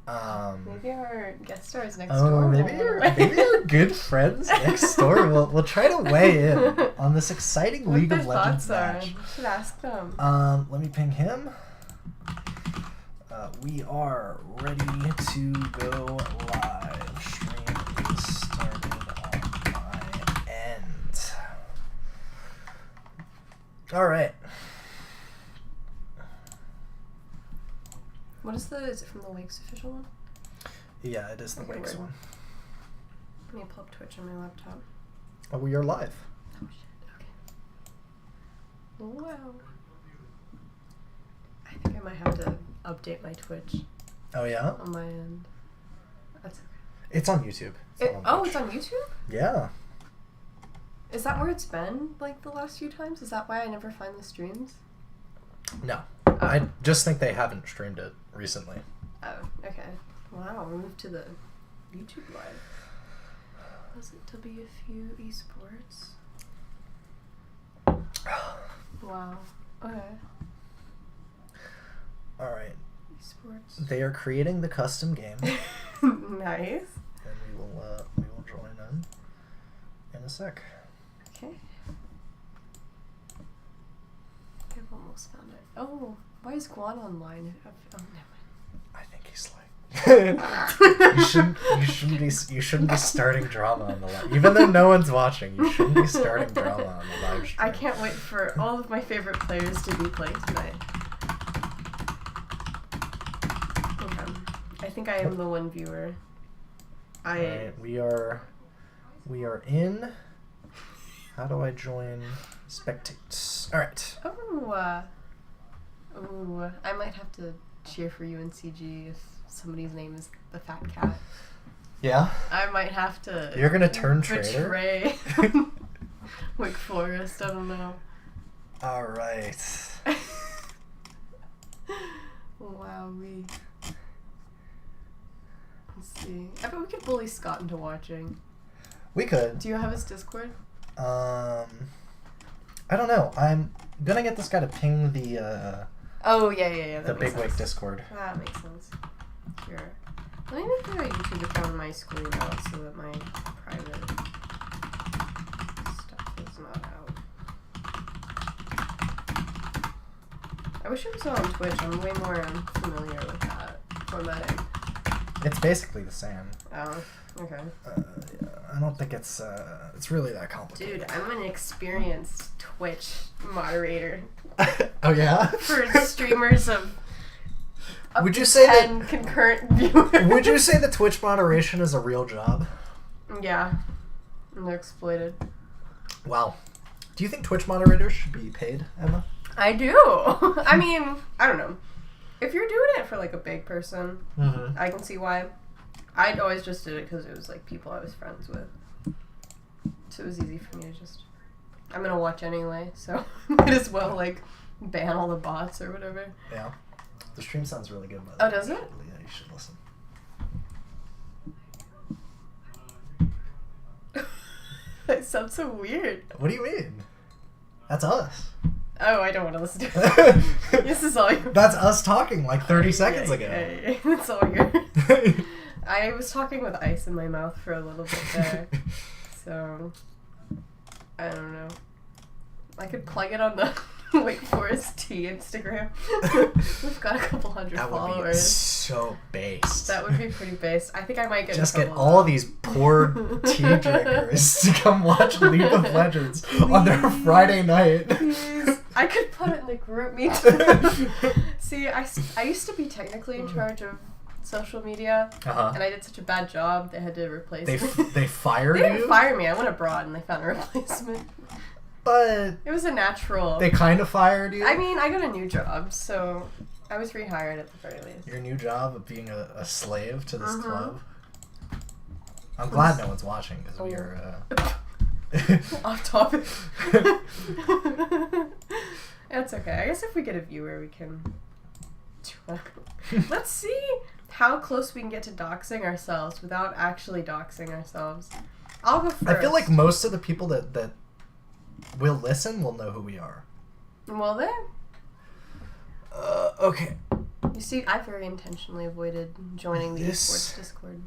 Maybe our guest star is next door. Maybe you're good friends next door. We'll try to weigh in on this exciting League of Legends match. We should ask them. Let me ping him. We are ready to go live. Stream is started on my end. All right. What is is it from the Wakes official one? Yeah, it is the Wakes one. Let me pull up Twitch on my laptop. Oh, we are live. Oh shit, okay. Wow. I think I might have to update my Twitch. Oh, yeah? On my end. That's okay. It's on YouTube. It's on YouTube? Yeah. Is that where it's been, like, the last few times? Is that why I never find the streams? No. Oh. I just think they haven't streamed it recently. Oh, okay. Wow, we moved to the YouTube live. Was it WFU Esports? Wow. Okay. All right. Esports. They are creating the custom game. Nice. And we will join in a sec. Okay. I've almost found it. Oh, why is Guan online? Oh, never mind. I think he's like you shouldn't be starting drama on the live. Even though no one's watching, you shouldn't be starting drama on the live stream. I can't wait for all of my favorite players to be playing tonight. Okay. I think I am the one viewer. Right, we are in. How do I join spectate? All right. Oh, I might have to cheer for UNCG if somebody's name is the Fat Cat. Yeah? I might have to... You're gonna turn traitor? Betray Wake Forest, I don't know. Alright. Wow, let's see. I bet we could bully Scott into watching. We could. Do you have his Discord? I don't know. I'm gonna get this guy to ping the Oh, yeah. The Big Wake Discord. That makes sense. Sure. Let me make a YouTube account on my school email so that my private stuff is not out. I wish it was on Twitch. I'm way more familiar with that formatting. It's basically the same. Oh, okay. Yeah, I don't think it's really that complicated. Dude, I'm an experienced Twitch moderator. Oh yeah? For streamers of would you say 10 concurrent viewers. Would you say that Twitch moderation is a real job? Yeah. And they're exploited. Wow. Do you think Twitch moderators should be paid, Emma? I do. I mean, I don't know. If you're doing it for like a big person, I can see why. I'd always just did it because it was like people I was friends with. So it was easy for me to just... I'm going to watch anyway, so might as well like ban all the bots or whatever. Yeah. The stream sounds really good, by the way. Oh, does it? Yeah, you should listen. That sounds so weird. What do you mean? That's us. Oh, I don't want to listen to it. This is all yours. That's us talking like 30 seconds ago. It's all yours. I was talking with ice in my mouth for a little bit there. So, I don't know. I could plug it on the Wake Forest Tea Instagram. We've got a couple hundred followers. That would be so based. That would be pretty based. I think I might get just get all these poor tea drinkers to come watch League of Legends on their Friday night. Please. I could put it in the group meet. See, I used to be technically in charge of social media, and I did such a bad job they had to replace me. They fired you? They didn't fire me. I went abroad and they found a replacement. But it was a natural. They kind of fired you? I mean, I got a new job, so I was rehired at the very least. Your new job of being a slave to this club? I'm glad no one's watching because we are... off topic. That's okay. I guess if we get a viewer, we can... Let's see how close we can get to doxing ourselves without actually doxing ourselves. I'll go first. I feel like most of the people that will listen will know who we are. Will they? Okay. You see, I very intentionally avoided joining the esports Discord.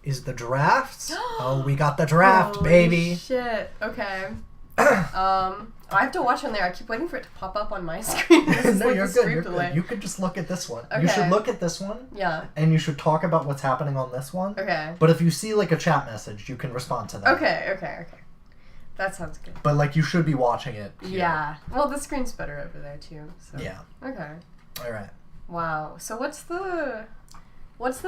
Is the draft? Oh, we got the draft, Holy baby. Shit. Okay. I have to watch on there. I keep waiting for it to pop up on my screen. No, you're good. You're good. You could just look at this one. Okay. You should look at this one. Yeah. And you should talk about what's happening on this one. Okay. But if you see like a chat message, you can respond to that. Okay. That sounds good. But like you should be watching it here. Yeah. Well, the screen's better over there too. So. Yeah. Okay. All right. Wow. So what's the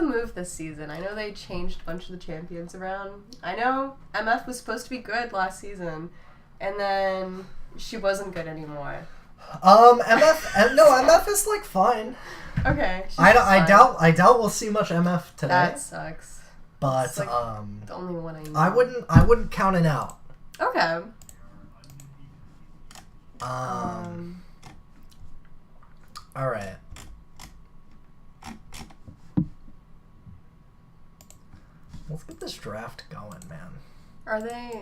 move this season? I know they changed a bunch of the champions around. I know MF was supposed to be good last season, and then she wasn't good anymore. MF is like fine. Okay. I doubt we'll see much MF today. That sucks. But it's like the only one I know. I wouldn't count it out. Okay. All right. Let's get this draft going, man.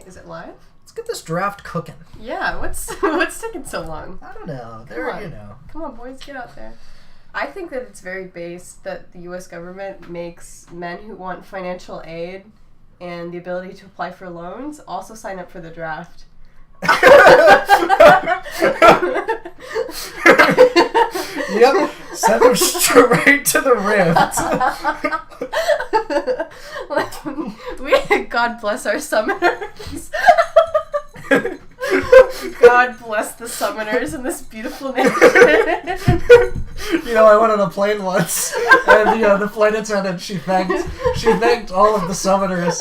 Is it live? Let's get this draft cooking. Yeah, what's taking so long? I don't know. Come on, boys, get out there. I think that it's very base that the U.S. government makes men who want financial aid and the ability to apply for loans also sign up for the draft. Yep, send them straight to the rift. God bless our summoners. God bless the summoners in this beautiful nation. You know, I went on a plane once, and the flight attendant she thanked all of the summoners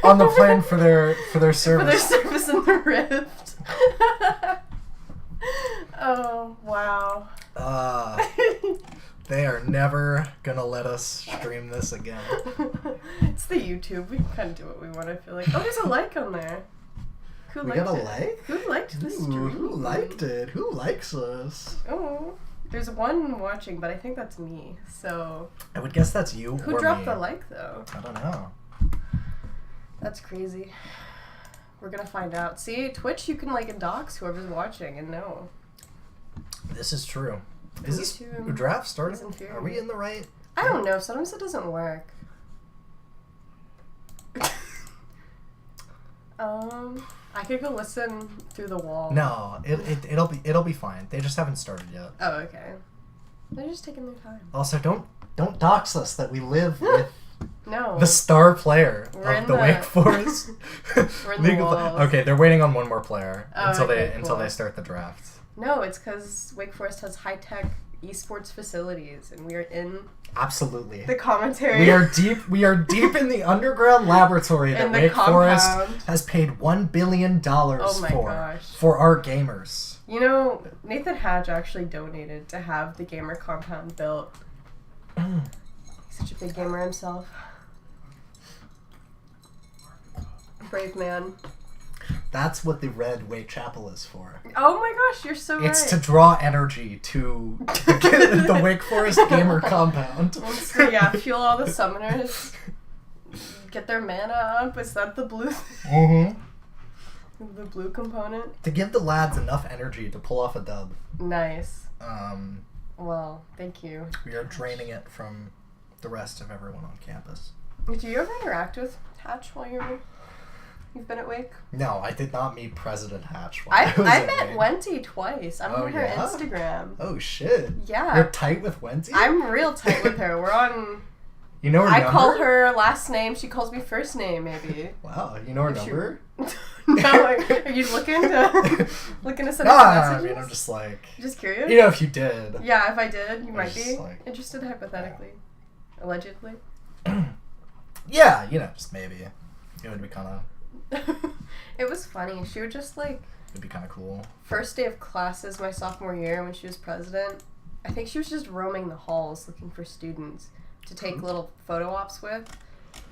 on the plane for their service. For their service in the rift. Oh wow. They are never gonna let us stream this again. It's the YouTube. We can kind of do what we want. I feel like. Oh, there's a like on there. Who liked it? We got a like? Who liked the stream? Who liked it? Who likes us? Oh, there's one watching, but I think that's me. So. I would guess that's you. Who dropped the like though? I don't know. That's crazy. We're gonna find out. See, Twitch, you can like indox whoever's watching and know. This is true. Is this draft starting? Are we in the right? I don't know. Sometimes it doesn't work. I could go listen through the wall. No, it'll be fine. They just haven't started yet. Oh, okay. They're just taking their time. Also, don't dox us that we live with no the star player of the Wake Forest. We're in the walls. Okay, they're waiting on one more player until cool. they start the draft. No, it's because Wake Forest has high-tech esports facilities, and we are in absolutely the commentary. We are deep in the underground laboratory that Wake Forest has paid $1 billion for our gamers. You know, Nathan Hatch actually donated to have the gamer compound built. He's such a big gamer himself. Brave man. That's what the red Wake Chapel is for. Oh my gosh, you're so right. It's to draw energy to the Wake Forest gamer compound. So yeah, fuel all the summoners. Get their mana up. Is that the blue thing? Mm-hmm. The blue component? To give the lads enough energy to pull off a dub. Nice. Well, thank you. We are draining it from the rest of everyone on campus. Did you ever interact with Hatch while you've been at Wake? No, I did not meet President Hatch. I met Wenty twice. I'm on her Instagram. Oh shit. Yeah. You're tight with Wenty? I'm real tight with her. We're on. You know her number? I call her last name. She calls me first name. Maybe. Wow. You know her number? No. Are you looking to send messages? I mean, I'm just like. Just curious. You know, if you did. Yeah, if I did, you might be interested hypothetically, allegedly. Yeah, just maybe. It would be kind of. It was funny. She would just it'd be kind of cool. First day of classes my sophomore year when she was president, I think she was just roaming the halls looking for students to take little photo ops with.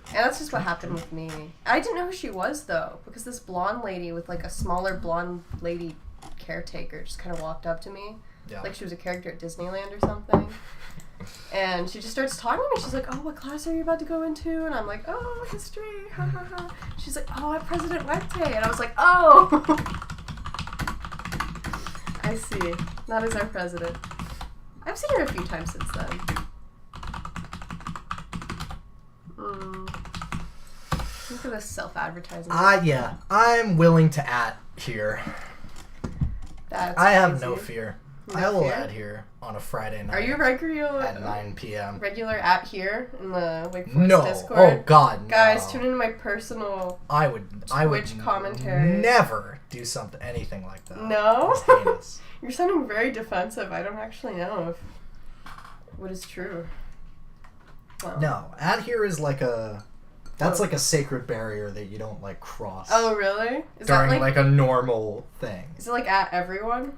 And that's just what happened with me. I didn't know who she was though, because this blonde lady with a smaller blonde lady caretaker just kind of walked up to me. Yeah. Like she was a character at Disneyland or something. And she just starts talking to me. She's like, oh, what class are you about to go into? And I'm like, oh, history. Ha, ha, ha. She's like, oh, I'm President Wente. And I was like, oh. I see. That is our president. I've seen her a few times since then. Look at this self-advertising. Yeah. I'm willing to here. I have no fear. I will add here on a Friday night. Are you regular at 9 p.m. Regular at here in the Wake Forest Discord? Oh God, no. Guys, tune into my personal Twitch commentary. Never do anything like that. No? It's heinous. You're sounding very defensive. I don't actually know what is true. Well. No, at here is like that's like a sacred barrier that you don't like cross. Oh really? Is during that like a normal thing. Is it like at everyone?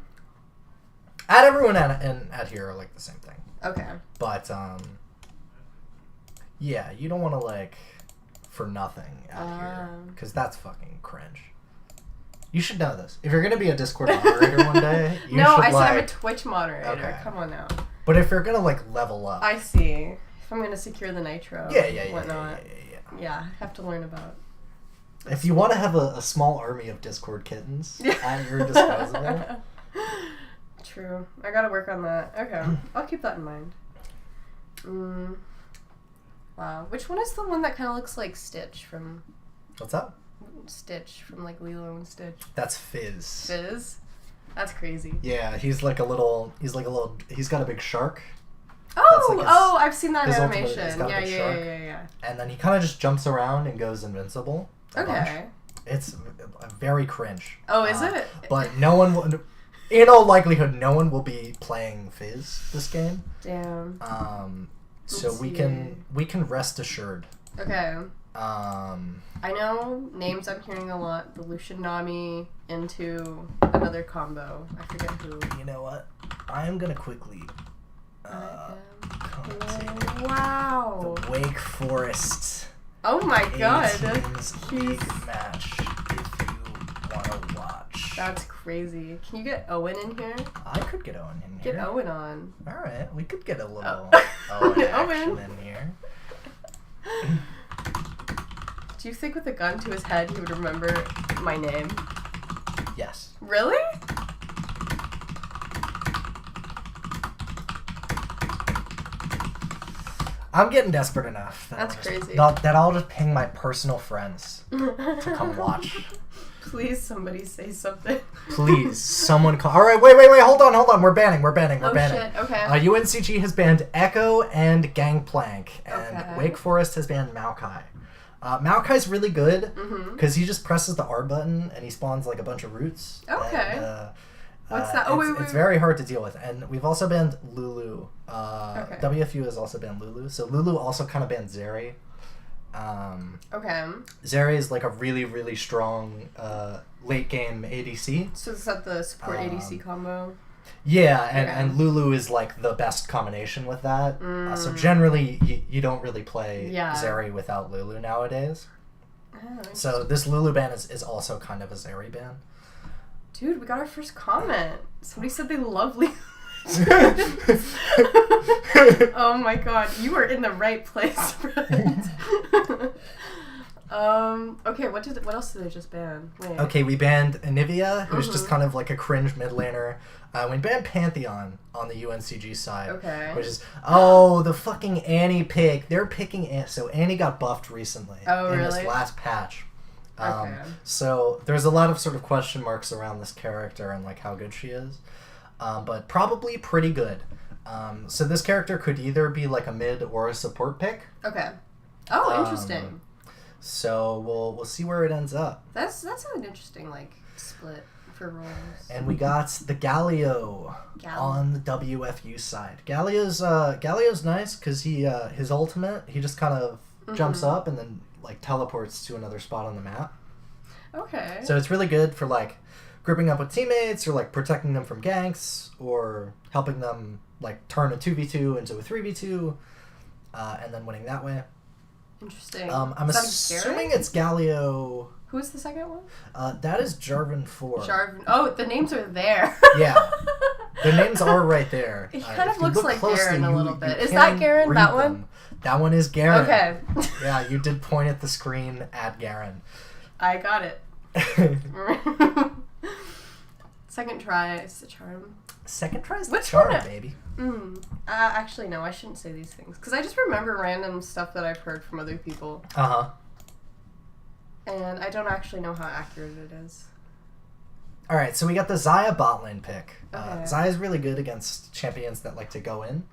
At everyone and at here are like the same thing. Okay. But yeah, you don't want to like for nothing at here because that's fucking cringe. You should know this. If you're gonna be a Discord moderator one day, you no, should I said like, I'm a Twitch moderator. Okay. Come on now. But if you're gonna like level up, I see. If I'm gonna secure the nitro, whatnot. Yeah, I have to learn about. If you want to have a small army of Discord kittens at your disposal. True. I gotta work on that. Okay. I'll keep that in mind. Wow. Which one is the one that kind of looks like Stitch from... What's that? Stitch from like Lilo and Stitch. That's Fizz. Fizz? That's crazy. Yeah, he's got a big shark. Oh! Like I've seen that animation. Yeah. And then he kind of just jumps around and goes invincible. Okay. It's very cringe. Oh, is it? But no one will... In all likelihood, no one will be playing Fizz this game. Damn. So we can rest assured. Okay. I know names I'm hearing a lot. The Lucian Nami into another combo. I forget who. You know what? I am gonna quickly. Wow. The Wake Forest. Oh my god. League match. If you wanna watch. That's crazy. Can you get Owen in here? I could get Owen in here. Get Owen on. Alright, we could get a little Owen action in here. Do you think with a gun to his head he would remember my name? Yes. Really? I'm getting desperate enough. That's crazy. That I'll just ping my personal friends to come watch. Please, somebody say something. Please, someone call. All right, wait. Hold on. We're banning. Oh shit. Okay. UNCG has banned Echo and Gangplank, and Wake Forest has banned Maokai. Maokai's really good because he just presses the R button and he spawns like a bunch of roots. Okay. And, what's that? It's very hard to deal with, and we've also banned Lulu. WFU has also banned Lulu, so Lulu also kind of banned Zeri. Okay. Zeri is like a really, really strong late game ADC. So is that the support ADC combo? Yeah, and Lulu is like the best combination with that. So generally, you don't really play Zeri without Lulu nowadays. Oh, so this Lulu ban is also kind of a Zeri ban. Dude, we got our first comment. Somebody said they love Lulu. Oh my god, you are in the right place, friend. Okay, what else did they just ban? Wait. Okay, we banned Anivia, who's just kind of like a cringe mid laner. We banned Pantheon on the UNCG side. Okay. Which is, the fucking Annie pick. They're picking Annie. So Annie got buffed recently. Oh, in really? this last patch. Okay. So there's a lot of sort of question marks around this character and like how good she is. But probably pretty good. So this character could either be like a mid or a support pick. Okay. Oh, interesting. So we'll see where it ends up. That's an interesting like split for roles. And we got the Galio on the WFU side. Galio's nice because his ultimate, he just kind of jumps up and then like teleports to another spot on the map. Okay. So it's really good for like grouping up with teammates or like protecting them from ganks or helping them like turn a 2v2 into a 3v2 and then winning that way. Interesting. I'm assuming it's Galio. Who's the second one? That is Jarvan 4. Jarvan. Oh, the names are there. Yeah. The names are right there. It kind of looks look like closely, Garen a little bit. Is can that Garen, that one? them. That one is Garen. Okay. Yeah, you did point at the screen at Garen. I got it. It's Second try is the charm. Second try is the Which charm, one? baby. Actually, no, I shouldn't say these things. Because I just remember random stuff that I've heard from other people. Uh-huh. And I don't actually know how accurate it is. Alright, so we got the Xayah bot lane pick. Okay. Xayah's really good against champions that like to go in.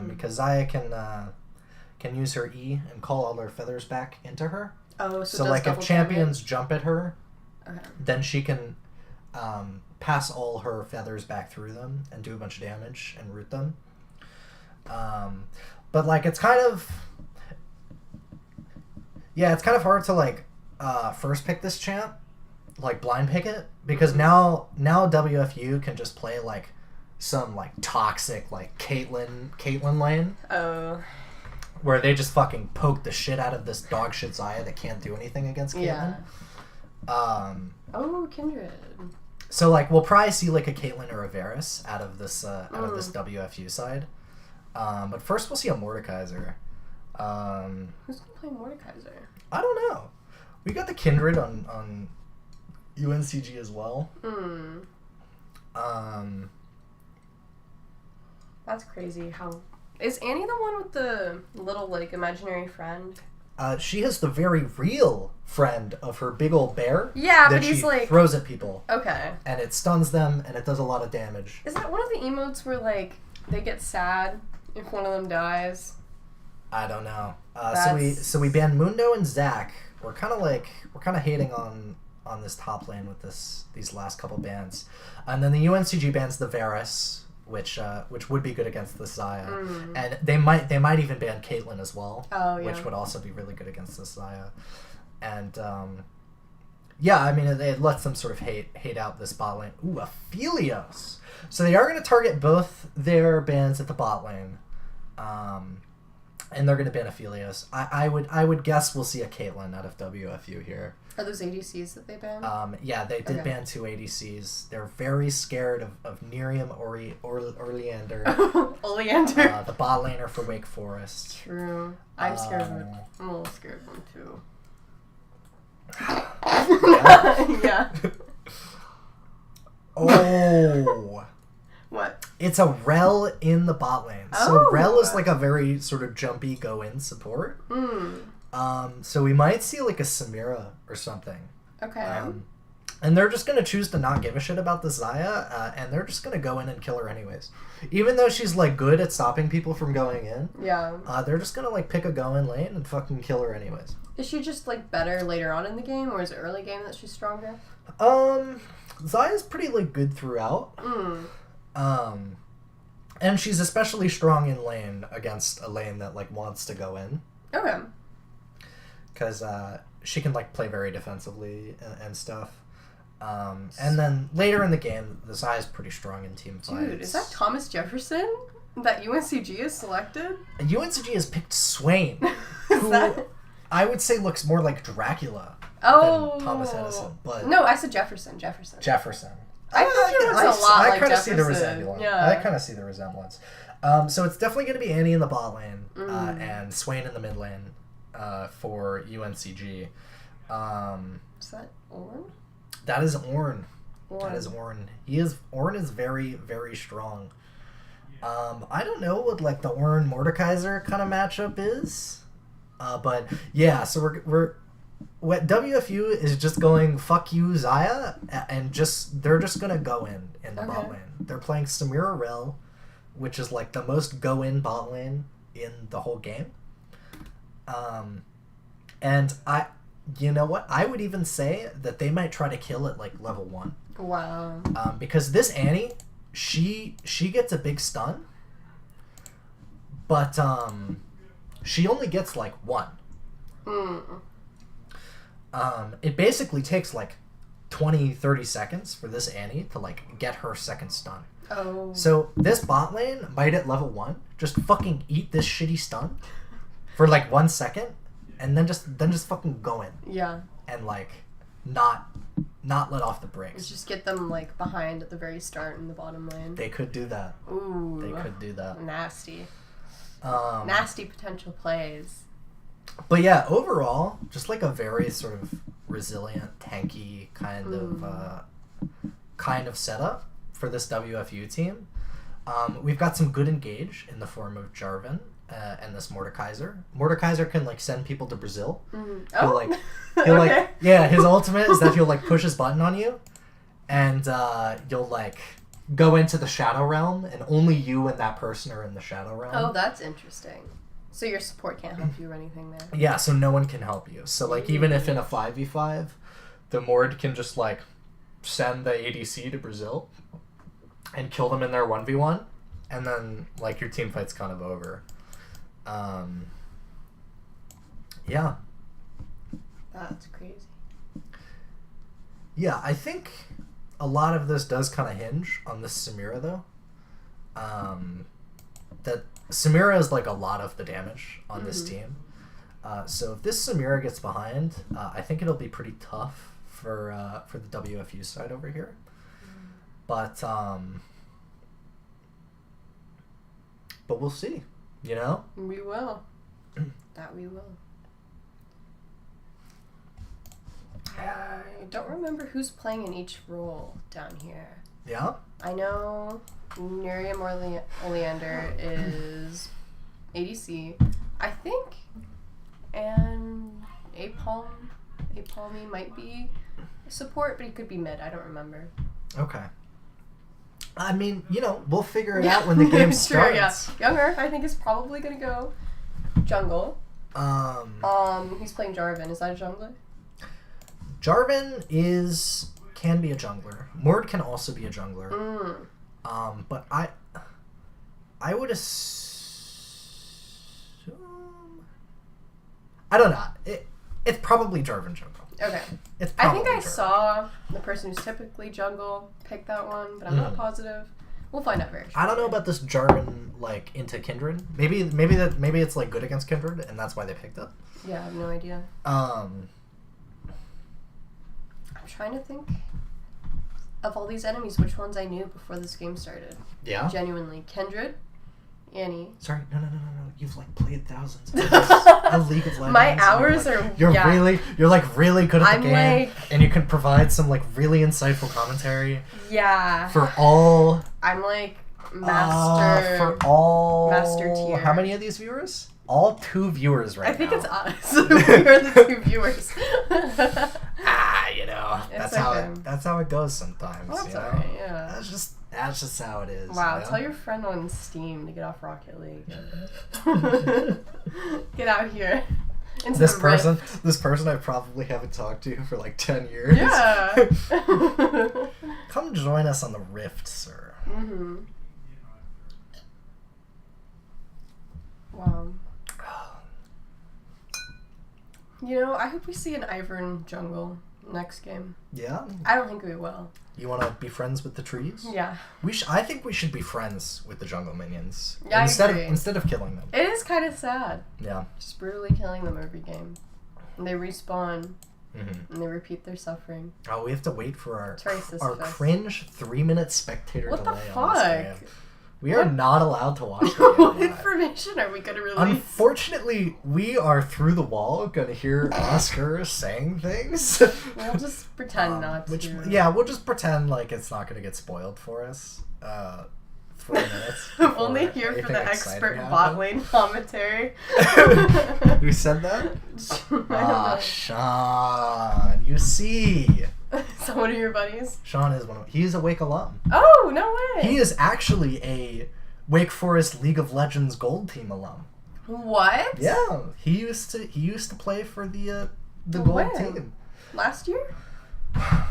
Because Xayah can use her E and call all her feathers back into her. Oh, so like if champions jump at her, okay, then she can pass all her feathers back through them and do a bunch of damage and root them. But like it's kind of hard to like first pick this champ, like blind pick it, because now WFU can just play like some like toxic like Caitlyn lane. Oh. Where they just fucking poke the shit out of this dog shit Xayah that can't do anything against Caitlyn. Yeah. Kindred. So like we'll probably see like a Caitlyn or a Varus out of this WFU side. But first we'll see a Mordekaiser. Who's gonna play Mordekaiser? I don't know. We got the Kindred on UNCG as well. That's crazy. How is Annie the one with the little like imaginary friend? She has the very real friend of her big old bear. Yeah, that but he's she like throws at people. Okay. And it stuns them and it does a lot of damage. Is that one of the emotes where like they get sad if one of them dies? I don't know. So we banned Mundo and Zach. We're kind of hating on this top lane with these last couple bans, and then the UNCG bans the Varus, which would be good against the Xayah, and they might even ban Caitlyn as well, which would also be really good against the Xayah, and I mean it lets them sort of hate out this bot lane. Ooh, Aphelios. So they are going to target both their bans at the bot lane. And they're going to ban Aphelios. I would guess we'll see a Caitlyn out of WFU here. Are those ADCs that they banned? Yeah, they did ban 2 ADCs. They're very scared of Miriam Oleander. Oleander. The bot laner for Wake Forest. True. I'm scared of it. I'm a little scared of them too. Yeah. Oh. What? It's a Rel in the bot lane. So Rel is like a very sort of jumpy go-in support. So we might see like a Samira or something. Okay. And they're just going to choose to not give a shit about the Xayah, and they're just going to go in and kill her anyways. Even though she's like good at stopping people from going in. Yeah. They're just going to like pick a go-in lane and fucking kill her anyways. Is she just like better later on in the game, or is it early game that she's stronger? Xayah's pretty like good throughout. And she's especially strong in lane against a lane that like wants to go in. Okay. Because she can like play very defensively and stuff. And then later in the game, the Xayah's pretty strong in team fights. Dude, is that Thomas Jefferson that UNCG has selected? UNCG has picked Swain, who I would say looks more like Dracula than Thomas Edison. But no, I said Jefferson. I think he looks a lot like Jefferson. See the resemblance. Yeah. I kind of see the resemblance. So it's definitely going to be Annie in the bot lane and Swain in the mid lane for UNCG. Is that Ornn? That is Ornn. That is Ornn. Ornn is very, very strong. I don't know what like the Ornn Mordekaiser kind of matchup is, but yeah. So we're what WFU is just going fuck you Xayah, and they're just gonna go in the bot lane. They're playing Samira Rel, which is like the most go in bot lane in the whole game. And you know what? I would even say that they might try to kill it like level 1. Wow. Because this Annie, she gets a big stun, but she only gets like 1. It basically takes like 20-30 seconds for this Annie to like get her second stun. Oh. So this bot lane might at level 1 just fucking eat this shitty stun for like 1 second, and then just fucking go in. Yeah. And like not let off the brakes. Just get them like behind at the very start in the bottom lane. They could do that. Ooh. They could do that. Nasty. Nasty potential plays. But yeah, overall, just like a very sort of resilient, tanky kind of kind of setup for this WFU team. We've got some good engage in the form of Jarvan and this Mordekaiser. Mordekaiser can like send people to Brazil. He'll Okay. his ultimate is that he'll like push his button on you, and you'll like go into the Shadow Realm, and only you and that person are in the Shadow Realm. Oh, that's interesting. So your support can't help you or anything there? Yeah, so no one can help you. So like even if in a 5v5, the Mord can just like send the ADC to Brazil and kill them in their 1v1, and then like your team fight's kind of over. Yeah. That's crazy. Yeah, I think a lot of this does kind of hinge on this Samira, though. That Samira is like a lot of the damage on this team. So if this Samira gets behind, I think it'll be pretty tough for the WFU side over here. But we'll see, you know? We will. That we will. I don't remember who's playing in each role down here. Yeah? I know Miriam Oleander is ADC, I think, and Apalmy might be support, but he could be mid. I don't remember. Okay. I mean, you know, we'll figure it out when the game starts. Yeah. Young Earth, I think, is probably gonna go jungle. He's playing Jarvan. Is that a jungler? Jarvan can be a jungler. Mord can also be a jungler. But I would assume, I don't know. It's probably Jarvan jungle. Okay. I think I saw the person who's typically jungle pick that one, but I'm not positive. We'll find out very shortly. I don't know about this Jarvan like into Kindred. Maybe it's like good against Kindred, and that's why they picked it. Yeah, I have no idea. I'm trying to think of all these enemies, which ones I knew before this game started. Yeah. Genuinely, Kindred, Annie. Sorry, no. You've like played thousands of League of Legends. My hours are. You're like really good at the game, like, and you can provide some like really insightful commentary. Yeah. For all. I'm like master. For all. Master tier. How many of these viewers? All 2 viewers right now. I think it's us. We are the 2 viewers. You know, that's how it goes sometimes. Well, that's you know? alright, yeah. That's just how it is. Wow, you know? tell your friend on Steam to get off Rocket League. Get out here. This person I probably haven't talked to for like 10 years. Yeah. Come join us on the Rift, sir. Wow. You know, I hope we see an Ivern jungle next game. Yeah? I don't think we will. You want to be friends with the trees? Yeah. I think we should be friends with the jungle minions. Yeah, instead of killing them. It is kind of sad. Yeah. Just brutally killing them every game. And they respawn. And they repeat their suffering. Oh, we have to wait for our Fist. cringe 3-minute spectator delay What the fuck? on this game. We are not allowed to watch the game. What information are we going to release? Unfortunately, we are through the wall going to hear Oscar saying things. We'll just pretend not to. Yeah, we'll just pretend like it's not going to get spoiled for us. 4 minutes. I'm only here for the expert bot lane commentary. Who said that? Sean. You see. So one of your buddies? Sean is he's a Wake alum. Oh, no way. He is actually a Wake Forest League of Legends Gold Team alum. What? Yeah, he used to play for the Gold Team. Last year?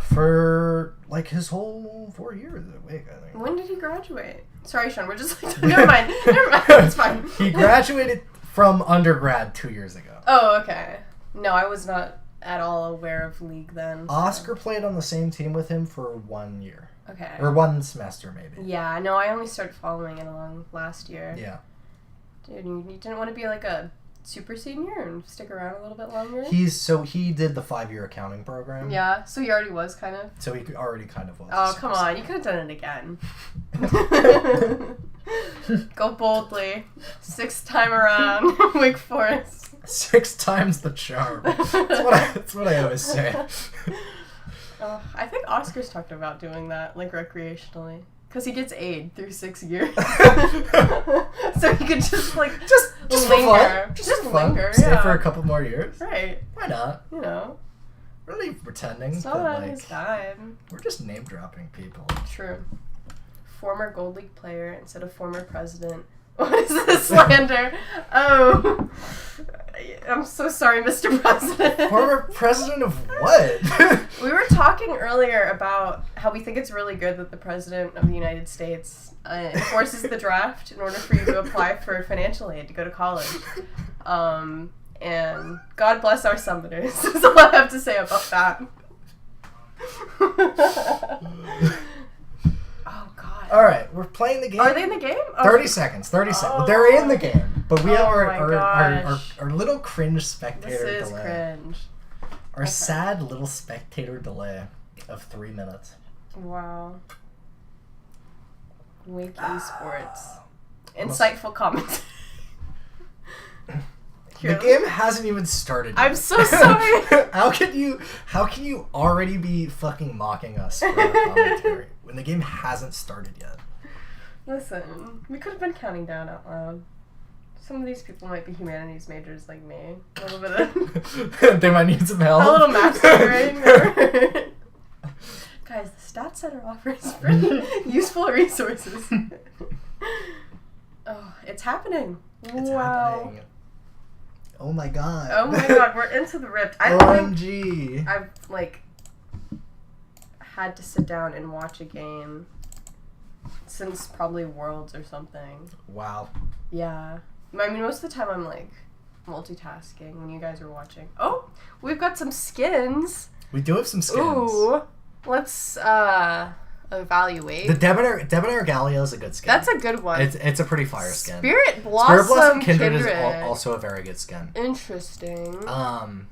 For like his whole 4 years at Wake, I think. When did he graduate? Sorry, Sean, we're just like, never mind, it's fine. He graduated from undergrad 2 years ago. Oh, okay. No, I was not at all aware of League then. So. Oscar played on the same team with him for 1 year. Okay. Or 1 semester, maybe. Yeah, no, I only started following it along last year. Yeah. Dude, you didn't want to be like a super senior and stick around a little bit longer? He did the 5-year accounting program. Yeah, so he already was kind of. So he already kind of was. Oh, come on, you could have done it again. Go boldly. 6th time around, Wake Forest. 6 times the charm. That's what I always say. I think Oscar's talked about doing that, like, recreationally. Because he gets aid through 6 years. So he could just, like, just linger. Just linger, yeah. Stay for a couple more years. Right. Why not? You know. We're not even pretending. It's not that, on like, his dime. we're just name dropping people. True. Former Gold League player instead of former president. What is this slander? Oh. I'm so sorry, Mr. President. Former president of what? We were talking earlier about how we think it's really good that the President of the United States enforces the draft in order for you to apply for financial aid to go to college. And God bless our summoners. That's all I have to say about that. Oh, God. All right, we're playing the game. Are they in the game? Oh. 30 seconds. 30 seconds. Oh. They're in the game, but we have my our little cringe spectator This is delay. cringe. Our sad little spectator delay of 3 minutes. Wow. Wake Esports. Insightful comments. The game hasn't even started yet. I'm so sorry. How can you already be fucking mocking us for our commentary when the game hasn't started yet? Listen, we could have been counting down out loud. Some of these people might be humanities majors like me. A little bit of... They might need some help. A little mastering. Guys, the Stats Center offers pretty useful resources. Oh, it's happening. It's wow. happening. Oh my god. Oh my god, we're into the rift. OMG. I've, like, had to sit down and watch a game since probably Worlds or something. Wow. Yeah. I mean, most of the time I'm, like, multitasking when you guys are watching. Oh, we've got some skins. We do have some skins. Ooh. Let's, evaluate. The Debonair Gallia is a good skin. That's a good one. It's a pretty fire skin. Spirit Blossom Kindred is also a very good skin. Interesting.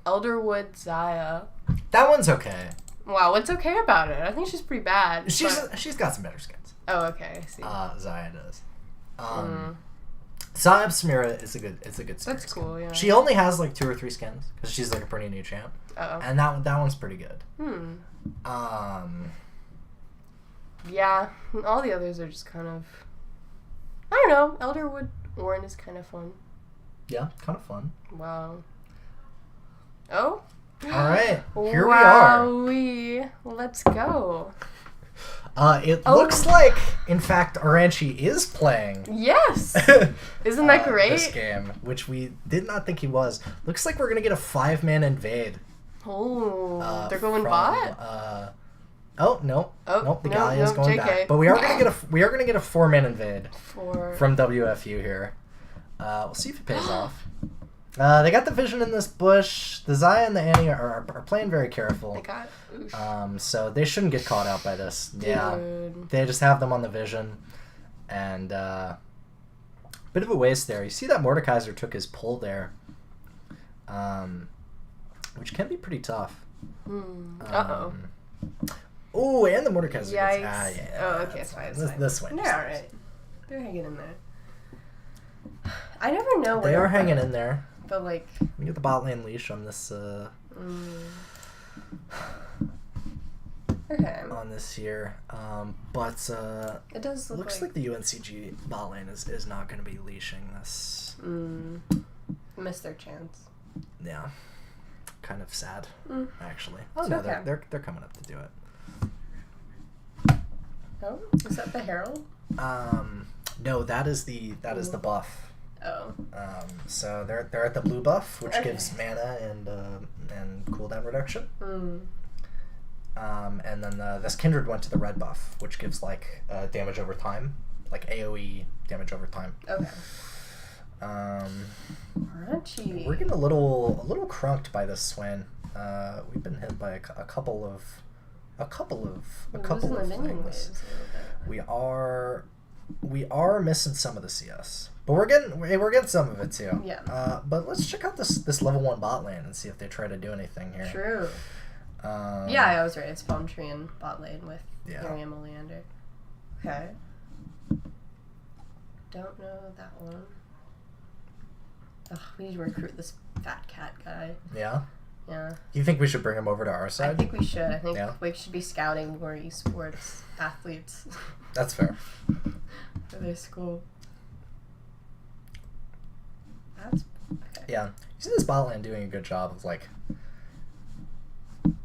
Elderwood Zaya. That one's okay. Wow, what's okay about it? I think she's pretty bad. She's got some better skins. Oh, okay. I see. Zaya does. Zaya Smira is a good skin. That's cool, yeah. She only has like 2 or 3 skins because she's like a pretty new champ. Uh-oh. And that one's pretty good. Yeah, all the others are just kind of... I don't know. Elderwood Warren is kind of fun. Yeah, kind of fun. Wow. Oh? Alright, here we are. Let's go. It looks like, in fact, Aranchi is playing. Yes! Isn't that great? This game, which we did not think he was. Looks like we're going to get a 5-man invade. Oh, they're going bot? Nope, the Gallia is JK. going back. But we are going to get a 4-man invade from WFU here. We'll see if it pays off. They got the vision in this bush. The Zaya and the Annie are playing very careful. They got so they shouldn't get caught out by this. Dude. Yeah, they just have them on the vision, and bit of a waste there. You see that Mordekaiser took his pull there, which can be pretty tough. Oh, and the Mordekaiser. Yikes. Oh, okay, it's fine. This way. They're alright. They're hanging in there. I never know where they are hanging in there. But, like... We get the bot lane leash on this, Okay. on this here. But, it does look looks like the UNCG bot lane is not going to be leashing this. Missed their chance. Yeah. Kind of sad, actually. Oh, no, okay. they're coming up to do it. Oh, is that the Herald? No, that is the buff. Oh. So they're at the blue buff, which gives mana and cooldown reduction. And then this Kindred went to the red buff, which gives like damage over time, like AOE damage over time. Okay. Crunchy. We're getting a little crunked by this Swain. We've been hit by a couple of things. We are missing some of the CS, but we're getting some of it too. Yeah. But let's check out this level 1 bot lane and see if they try to do anything here. True. Yeah, I was right. It's Palm Tree and bot lane with Miriam Oleander. Okay. Don't know that one. Ugh, we need to recruit this fat cat guy. Yeah. Yeah. You think we should bring him over to our side? I think we should. I think we should be scouting more esports athletes. That's fair. For their school. That's okay. Yeah. You see this bot lane doing a good job of like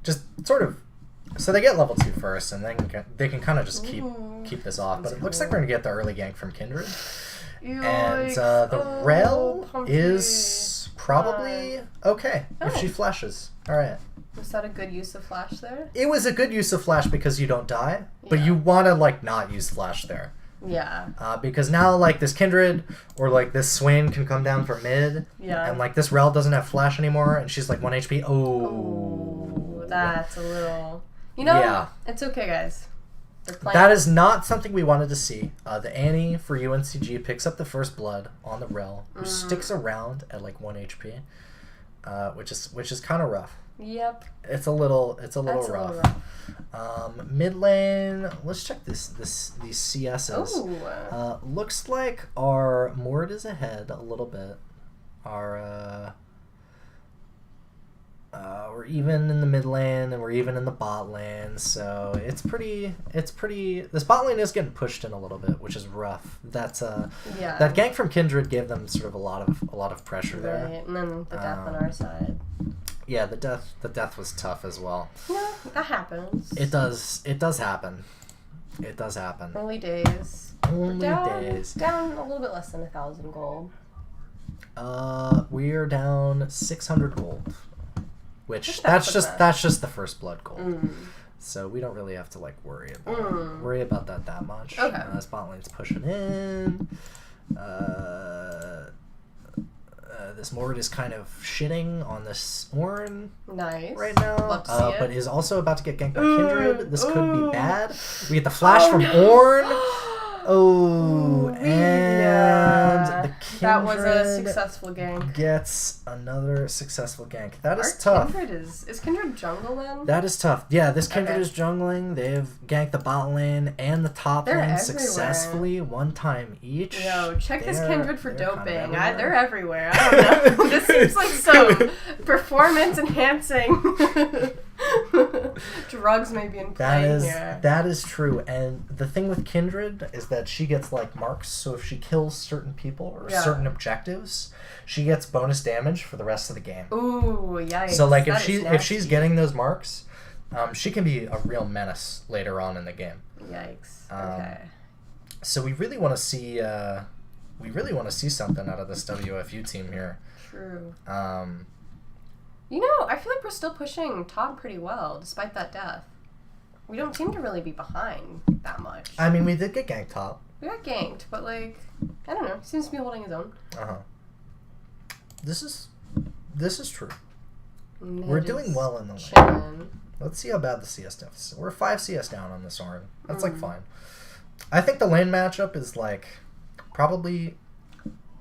just sort of, so they get level 2 first, and then they can kind of just keep this off. But it looks like we're gonna get the early gank from Kindred, and the Rel is probably okay if she flashes. All right. Was that a good use of flash there? It was a good use of flash because you don't die, but you want to like not use flash there. Yeah. Because now like this Kindred or like this Swain can come down for mid. Yeah. And like this Rel doesn't have flash anymore, and she's like 1 HP. Oh, that's a little. You know, it's okay, guys. That is not something we wanted to see. The Annie for UNCG picks up the first blood on the Rel, who sticks around at like 1 HP, which is kind of rough. Yep. It's a little rough. Mid lane. Let's check these CSs. Ooh. Looks like our Mord is ahead a little bit. Our we're even in the mid lane and we're even in the bot lane, so it's pretty. This bot lane is getting pushed in a little bit, which is rough. That's that gank from Kindred gave them sort of a lot of pressure there. Right, and then the death on our side. Yeah, the death was tough as well. Yeah, that happens. It does happen. It does happen. Early days. Down a little bit less than 1,000 gold. We are down 600 gold. Which that's just the first blood gold. So we don't really have to like worry about that much. Okay. This bot lane's pushing in. This Mord is kind of shitting on this Ornn right now. Love to see it. But is also about to get ganked by Kindred. This could be bad. We get the flash from Ornn. And the Kindred that was a successful gank. Gets another successful gank. That is tough. Is Kindred jungle then? That is tough. Yeah, this Kindred is jungling. They've ganked the bot lane and the top lane successfully one time each. Yo, check this Kindred for doping. They're everywhere. I don't know. This seems like some performance enhancing drugs may be in play here. That is true. And the thing with Kindred is that she gets like marks, so if she kills certain people or certain objectives, she gets bonus damage for the rest of the game. Ooh, yikes. So like if she's getting those marks, she can be a real menace later on in the game. Yikes. Okay. So we really want to see something out of this WFU team here. True. You know, I feel like we're still pushing top pretty well, despite that death. We don't seem to really be behind that much. I mean, we did get ganked top. We got ganked, but like, I don't know. He seems to be holding his own. This is true. We're doing well in the lane. Let's see how bad the CS deficit. We're 5 CS down on this Ornn. That's like fine. I think the lane matchup is like probably.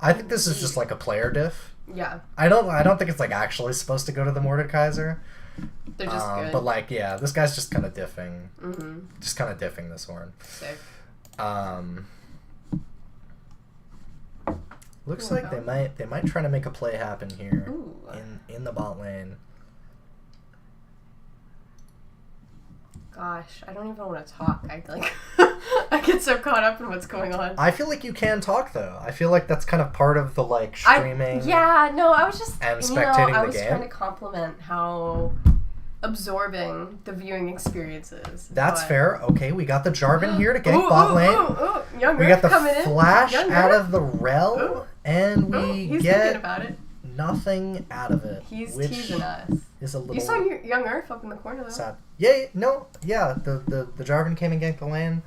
I think this is just like a player diff. Yeah. I don't think it's like actually supposed to go to the Mordekaiser. They're just good. But like, yeah, this guy's just kind of diffing. Just kind of diffing this Ornn. Sick. Looks like they might try to make a play happen here in the bot lane. Gosh, I don't even want to talk. I get so caught up in what's going on. I feel like you can talk though. I feel like that's kind of part of the like streaming. I was just and spectating the game. I was trying to compliment how absorbing the viewing experience is. That's fair. Okay, we got the Jarvan here to gank bot lane. We got the flash out of the Rel, and we get nothing out of it. He's teasing us. Is a little. You saw Young Earth up in the corner though. Sad. Yeah. The Jarvan came and ganked the lane.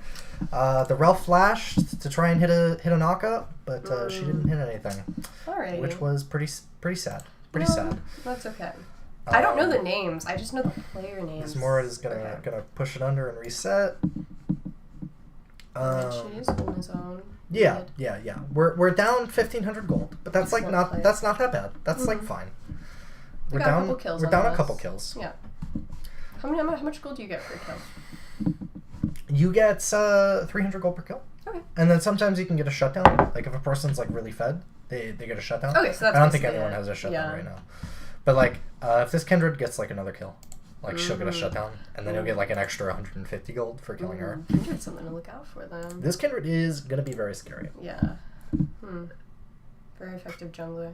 The Rel flashed to try and hit a knockup, but she didn't hit anything. Alrighty. Which was pretty sad. Sad. That's okay. I don't know the names. I just know the player names. Mord is gonna push it under and reset. She is on his own. Yeah. We're down 1,500 gold, but that's like that's not that bad. That's like fine. We're down a couple kills. Yeah. How much gold do you get per kill? You get 300 gold per kill. Okay. And then sometimes you can get a shutdown. Like if a person's like really fed, they get a shutdown. Okay, so that's I don't think anyone has a shutdown right now. But, like, if this Kindred gets, like, another kill, like, she'll get a shutdown, and then you'll get, like, an extra 150 gold for killing her. Kindred's something to look out for, then. This Kindred is going to be very scary. Yeah. Very effective jungler.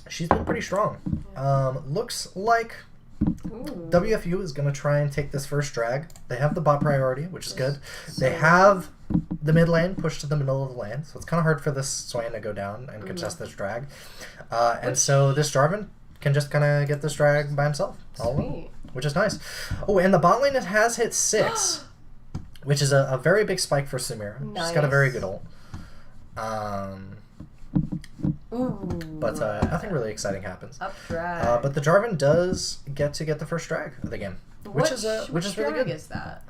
She's been pretty strong. Yeah. Looks like WFU is going to try and take this first drag. They have the bot priority, which is good. They have the mid lane pushed to the middle of the lane, so it's kind of hard for this Swain to go down and contest this drag. And so this Jarvan can just kind of get this drag by himself, all which is nice. Oh, and the bot lane has hit 6, which is a very big spike for Samira. Nice. She's got a very good ult. But nothing really exciting happens. Up drag. But the Jarvan does get the first drag of the game, which is really good. Which is that?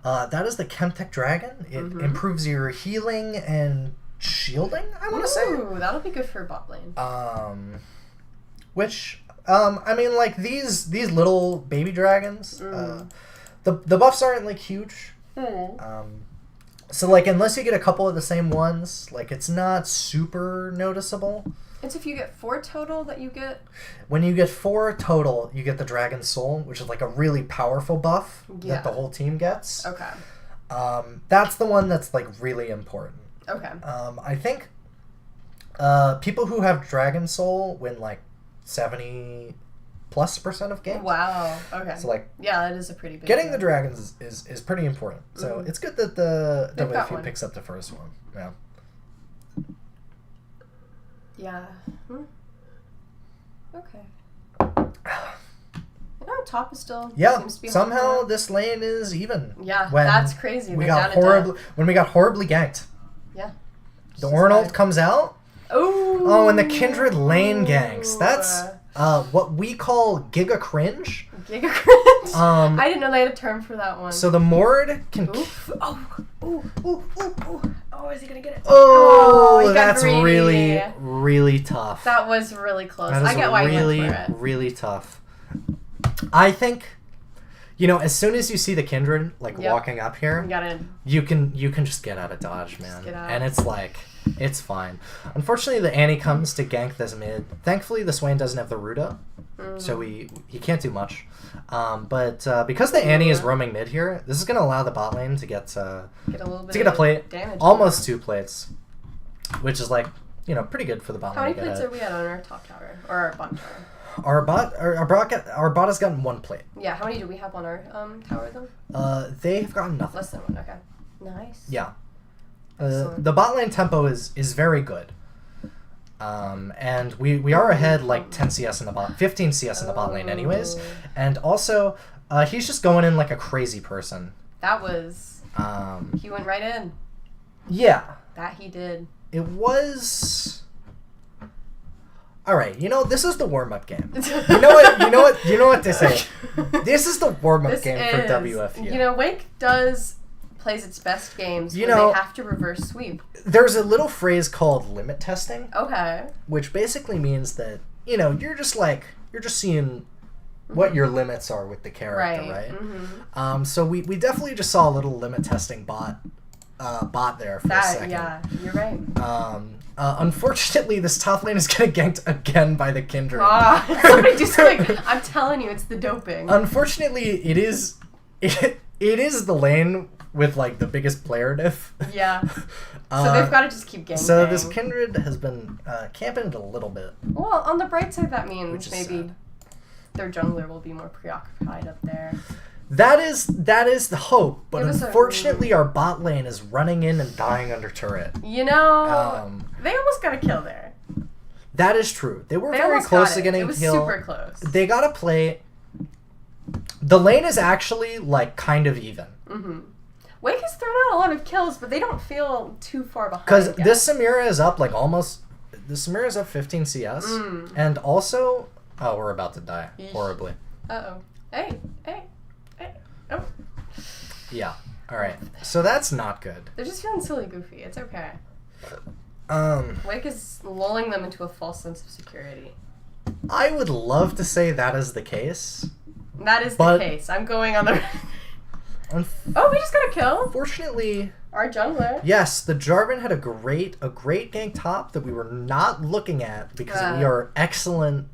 That is the Chemtech Dragon. It improves your healing and shielding, I want to say. Ooh, that'll be good for bot lane. I mean, like, these little baby dragons, the buffs aren't, like, huge. So, like, unless you get a couple of the same ones, like, it's not super noticeable. It's if you get 4 total that you get... When you get 4 total, you get the Dragon Soul, which is, like, a really powerful buff that the whole team gets. Okay. That's the one that's, like, really important. Okay. I think people who have Dragon Soul win, like, 70+% of games. Wow. Okay. So, like, yeah, that is a pretty big getting the dragons is pretty important. So it's good that the WFU picks up the first one. Yeah. Yeah. Okay. You know, top is still seems to be somehow this lane is even. Yeah, that's crazy. We got horribly ganked. Yeah. The Ornald comes out. Oh, and the Kindred lane ganks. That's what we call Giga Cringe. Giga Cringe? I didn't know they had a term for that one. So the Mord can... Oh, is he going to get it? Oh, that's really, really tough. That was really close. I get why you went for it. Really tough. I think, you know, as soon as you see the Kindred, like, walking up here, you can just get out of dodge, man. And it's like... It's fine. Unfortunately, the Annie comes to gank this mid. Thankfully, the Swain doesn't have the Ruda, so he can't do much. But because the Annie is roaming mid here, this is going to allow the bot lane to get a plate, damage almost 2 plates, which is, like, you know, pretty good for the bot lane. How many plates are we at on our top tower or our bottom tower? Our bot has gotten 1 plate. Yeah. How many do we have on our tower though? They've gotten nothing. Less than 1. Okay. Nice. Yeah. The bot lane tempo is very good. And we are ahead like 10 CS in the bot, 15 CS in the bot lane anyways. And also, he's just going in like a crazy person. That was... he went right in. Yeah. That he did. It was... Alright, you know, this is the warm-up game. You know what they say. This is the warm-up game for WFU. You know, Wake plays its best games when they have to reverse sweep. There's a little phrase called limit testing. Okay. Which basically means that, you know, you're just seeing what your limits are with the character, right? So we definitely just saw a little limit testing bot there for a second. Yeah, you're right. Unfortunately, this top lane is getting ganked again by the Kindred. Somebody do something. I'm telling you, it's the doping. Unfortunately, it is the lane with, like, the biggest player diff. Yeah. So they've got to just keep ganking. So this Kindred has been camping it a little bit. Well, on the bright side, that means maybe their jungler will be more preoccupied up there. That is the hope, but unfortunately our bot lane is running in and dying under turret. You know, they almost got a kill there. That is true. They were very close to getting a kill. It was super close. They got to play... The lane is actually, like, kind of even. Wake has thrown out a lot of kills, but they don't feel too far behind. Because this Samira is up, like, almost... The Samira is up 15 CS. And also... Oh, we're about to die. Horribly. Uh-oh. Hey. Oh. Yeah. Alright. So that's not good. They're just feeling silly goofy. It's okay. Wake is lulling them into a false sense of security. I would love to say that is the case. That is the case. I'm going on the... Oh, we just got a kill. Fortunately... Our jungler. Yes, the Jarvan had a great gank top that we were not looking at because we are excellent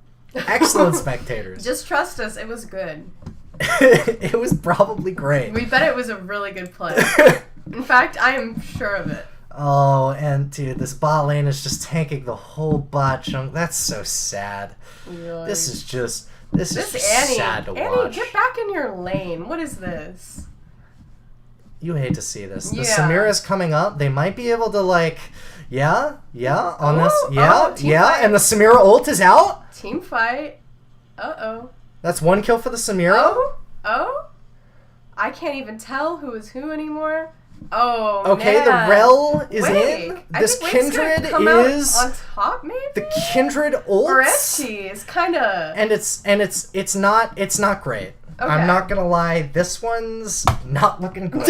Excellent spectators. Just trust us. It was good. It was probably great. We bet it was a really good play. In fact, I am sure of it. Oh, and dude, this bot lane is just tanking the whole bot chunk. That's so sad. Really? This is just sad to Annie, watch. get back in your lane. What is this? You hate to see this. Yeah. The Samira's coming up. They might be able to on this. Team fight. And the Samira ult is out. Team fight. Uh-oh. That's one kill for the Samira. Oh? I can't even tell who is who anymore. Oh, okay, man. the Rel is Wake. in. I This think Wake's gonna Kindred come out is on top, maybe? the Kindred ult. Orechi is kind of... And it's not great. Okay. I'm not gonna lie. This one's not looking good.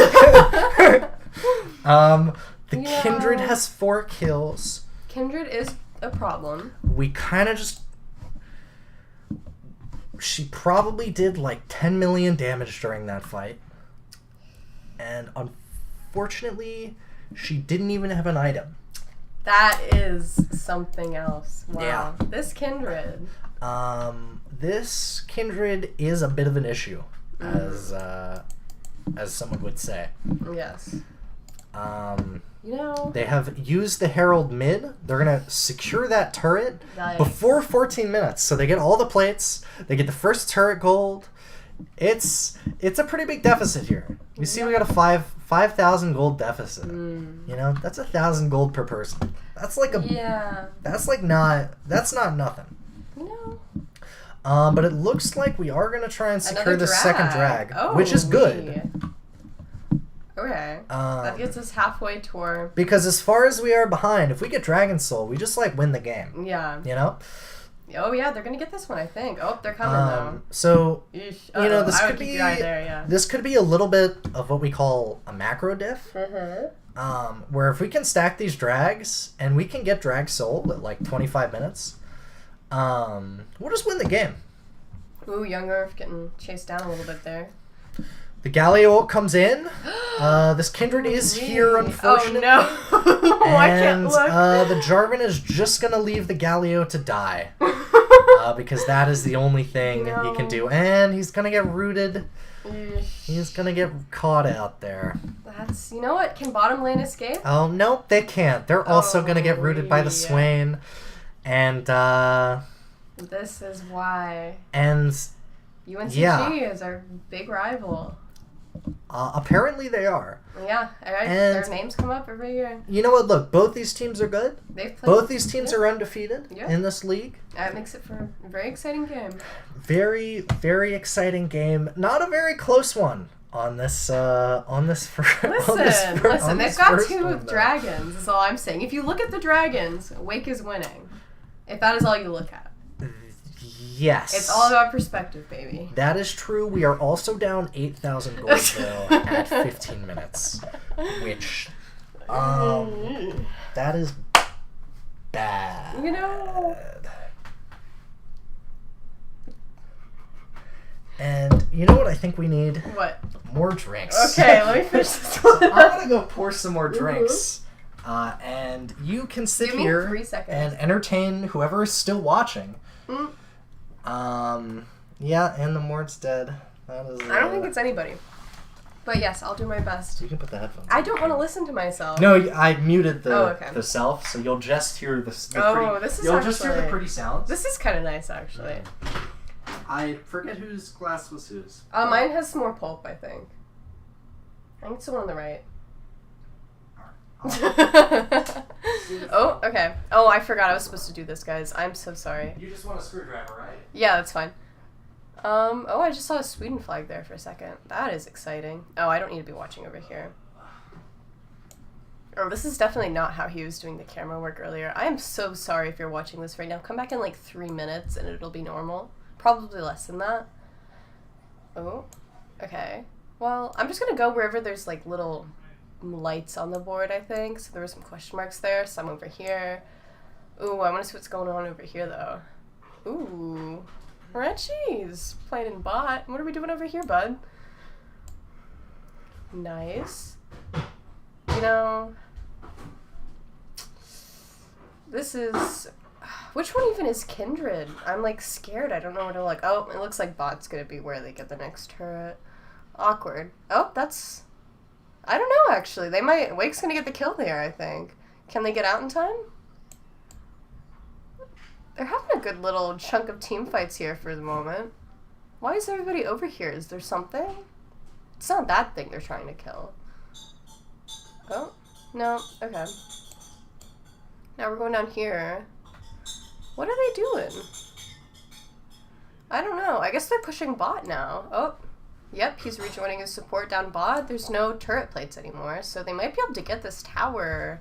Kindred has 4 kills. Kindred is a problem. We kind of just... She probably did like 10 million damage during that fight. And unfortunately, she didn't even have an item. That is something else. Wow. Yeah. This Kindred. This Kindred is a bit of an issue, as someone would say. Yes. They have used the Herald mid. They're gonna secure that turret Nice. before 14 minutes, so they get all the plates. They get the first turret gold. It's a pretty big deficit here. You see, we got a 5,000 gold deficit. You know, that's 1,000 gold per person. That's like that's not nothing. No. But it looks like we are gonna try and secure the second drag, Oh, which is good. Okay. That gets us halfway toward. Because as far as we are behind, if we get Dragon Soul, we just win the game. Yeah. You know? Oh yeah, they're gonna get this one, I think. Oh, they're coming though. So Eesh. you know, I would keep your eye there, yeah. this could be a little bit of what we call a macro diff. Where if we can stack these drags and we can get Drag Soul at like 25 minutes, we'll just win the game. Ooh, Young Earth getting chased down a little bit there. The Galio ult comes in. This Kindred is here, unfortunately. Oh no! I can't look. The Jarvan is just gonna leave the Galio to die. Because that is the only thing he can do. And he's gonna get rooted. He's gonna get caught out there. That's, you know what? Can bottom lane escape? Oh, nope, they can't. They're also gonna get rooted by the Swain. And, this is why. And... UNCG is our big rival. Apparently they are. Yeah, their names come up every year. You know what? Look, both these teams are good. Both these teams are undefeated in this league. That makes it for a very exciting game. Very, very exciting game. Not a very close one on this. Listen. They've got 2 dragons. Is all I'm saying. If you look at the dragons, Wake is winning. If that is all you look at. Yes. It's all about perspective, baby. That is true. We are also down 8,000 gold though at 15 minutes, which that is bad. You know. And you know what I think we need? What? More drinks. Okay, let me finish this one. I'm gonna go pour some more drinks. And you can sit here 3 seconds. and entertain whoever is still watching. Yeah, and the Mord's dead. That is, I don't think it's anybody. But yes, I'll do my best. You can put the headphones I don't want to listen to myself. No, I muted the self, so you'll just hear just hear the pretty sounds. This is kind of nice, actually. I forget whose glass was whose. Mine has some more pulp, I think. I think it's the one on the right. Oh, okay. Oh, I forgot I was supposed to do this, guys. I'm so sorry. You just want a screwdriver, right? Yeah, that's fine. Oh, I just saw a Sweden flag there for a second. That is exciting. Oh, I don't need to be watching over here. Oh, this is definitely not how he was doing the camera work earlier. I am so sorry if you're watching this right now. Come back in like 3 minutes and it'll be normal. Probably less than that. Oh, okay. Well, I'm just gonna go wherever there's like little lights on the board, I think. So there were some question marks there, some over here. Ooh, I want to see what's going on over here, though. Ooh, Reggie's playing in bot. What are we doing over here, bud? Nice. You know, this is... Which one even is Kindred? I'm, like, scared. I don't know where to look. Oh, it looks like bot's gonna be where they get the next turret. Awkward. Oh, that's... I don't know, actually. They might... Wake's gonna get the kill there, I think. Can they get out in time? They're having a good little chunk of team fights here for the moment. Why is everybody over here? Is there something? It's not a bad thing they're trying to kill. Oh, no. Okay. Now we're going down here. What are they doing? I don't know. I guess they're pushing bot now. Oh, yep, he's rejoining his support down bot. There's no turret plates anymore, so they might be able to get this tower.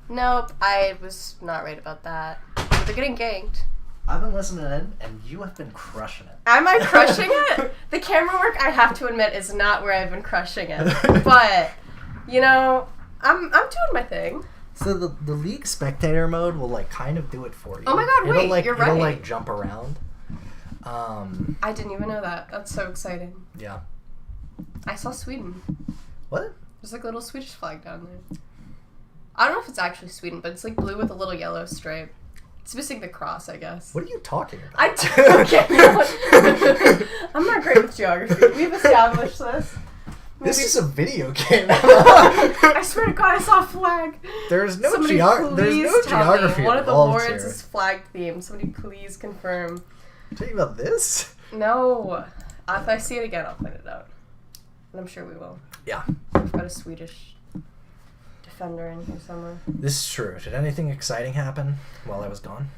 Nope, I was not right about that. They're getting ganked. I've been listening in, and you have been crushing it. Am I crushing it? The camera work, I have to admit, is not where I've been crushing it. But, you know, I'm doing my thing. So the League spectator mode will, like, kind of do it for you. Oh my god, wait, you're right. It'll, like, jump around. I didn't even know that. That's so exciting. Yeah. I saw Sweden. What? There's, like, a little Swedish flag down there. I don't know if it's actually Sweden, but it's, like, blue with a little yellow stripe. It's missing the cross, I guess. What are you talking about? I don't. I'm not great with geography. We've established this. Maybe. This is a video game. I swear to God, I saw a flag. There's no Somebody geography. One of the involved wards here. is flag themed. Somebody please confirm. Tell you about this? No. If I see it again, I'll point it out. And I'm sure we will. Yeah. We've got a Swedish defender in here somewhere. This is true. Did anything exciting happen while I was gone?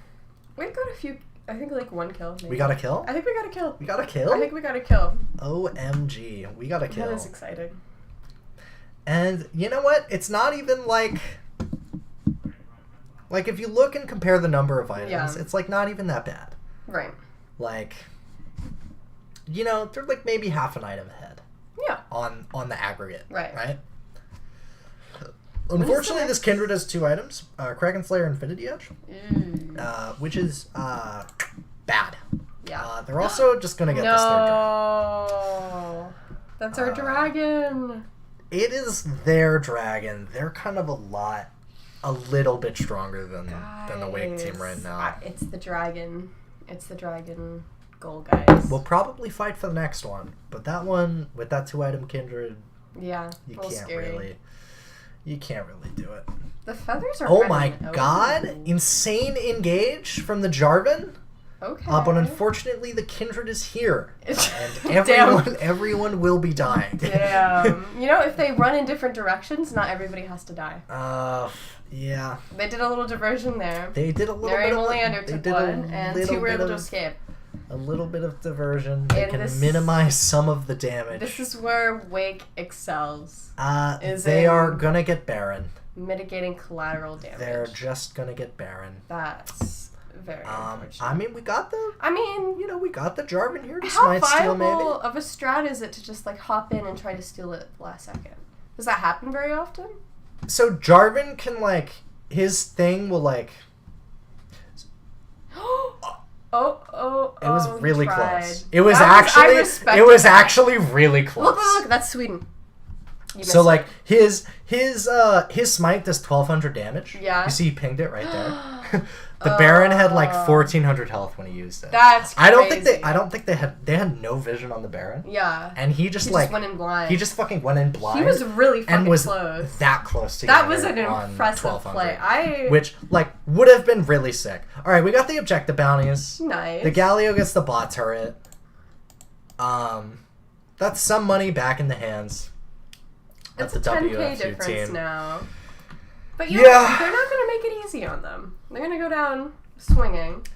We got a few. I think like one kill. Maybe. We got a kill? I think we got a kill. We got a kill? I think we got a kill. OMG. We got a kill. That is exciting. And you know what? It's not even like... Like, if you look and compare the number of items, it's like not even that bad. Right. Like, you know, they're like maybe half an item ahead. Yeah. On the aggregate. Right. Unfortunately, this Kindred has 2 items, Kraken Slayer and Infinity Edge, which is bad. Yeah. They're also just going to get this third dragon. No. That's our dragon. It is their dragon. They're kind of a little bit stronger than the Wake team right now. It's the dragon. It's the dragon goal, guys. We'll probably fight for the next one, but that one, with that 2-item Kindred, yeah, you can't really do it. The feathers are Oh my god! Insane engage from the Jarvan. Okay. But unfortunately, the Kindred is here, and everyone will be dying. Damn. You know, if they run in different directions, not everybody has to die. Yeah. They did a little diversion there. They did a little Their bit able of lander took one, and 2 were able to escape. A little bit of diversion. They can minimize some of the damage. This is where Wake excels. They are gonna get Baron. Mitigating collateral damage. They're just gonna get Baron. That's very unfortunate. I mean, we got the Jarvan here to smite steal, maybe. How viable of a strat is it to just, like, hop in and try to steal it at the last second? Does that happen very often? So Jarvan can, like, his thing will, like... It was really close. It was actually really close. Look, that's Sweden. So like his smite does 1200 damage. Yeah. You see he pinged it right there. The Baron had like 1400 health when he used it. That's crazy. I don't think they had no vision on the Baron. Yeah. And he just went in blind. He just fucking went in blind. He was really fucking close. That close to that was an impressive play. Which like would have been really sick. All right, we got the objective bounties. Nice. The Galio gets the bot turret. That's some money back in the hands. It's a 10K difference team. now. But they're not going to make it easy on them. They're going to go down swinging.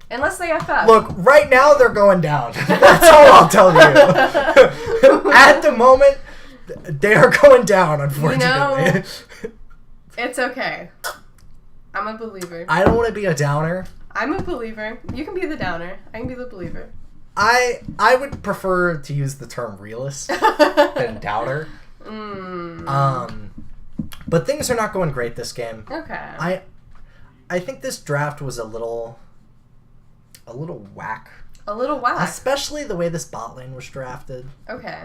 Unless they FF. Look, right now they're going down. That's all I'll tell you. At the moment, they are going down, unfortunately. You know, it's okay. I'm a believer. I don't want to be a downer. I'm a believer. You can be the downer. I can be the believer. I would prefer to use the term realist than doubter. But things are not going great this game. Okay. I think this draft was a little whack. A little whack. Especially the way this bot lane was drafted. Okay.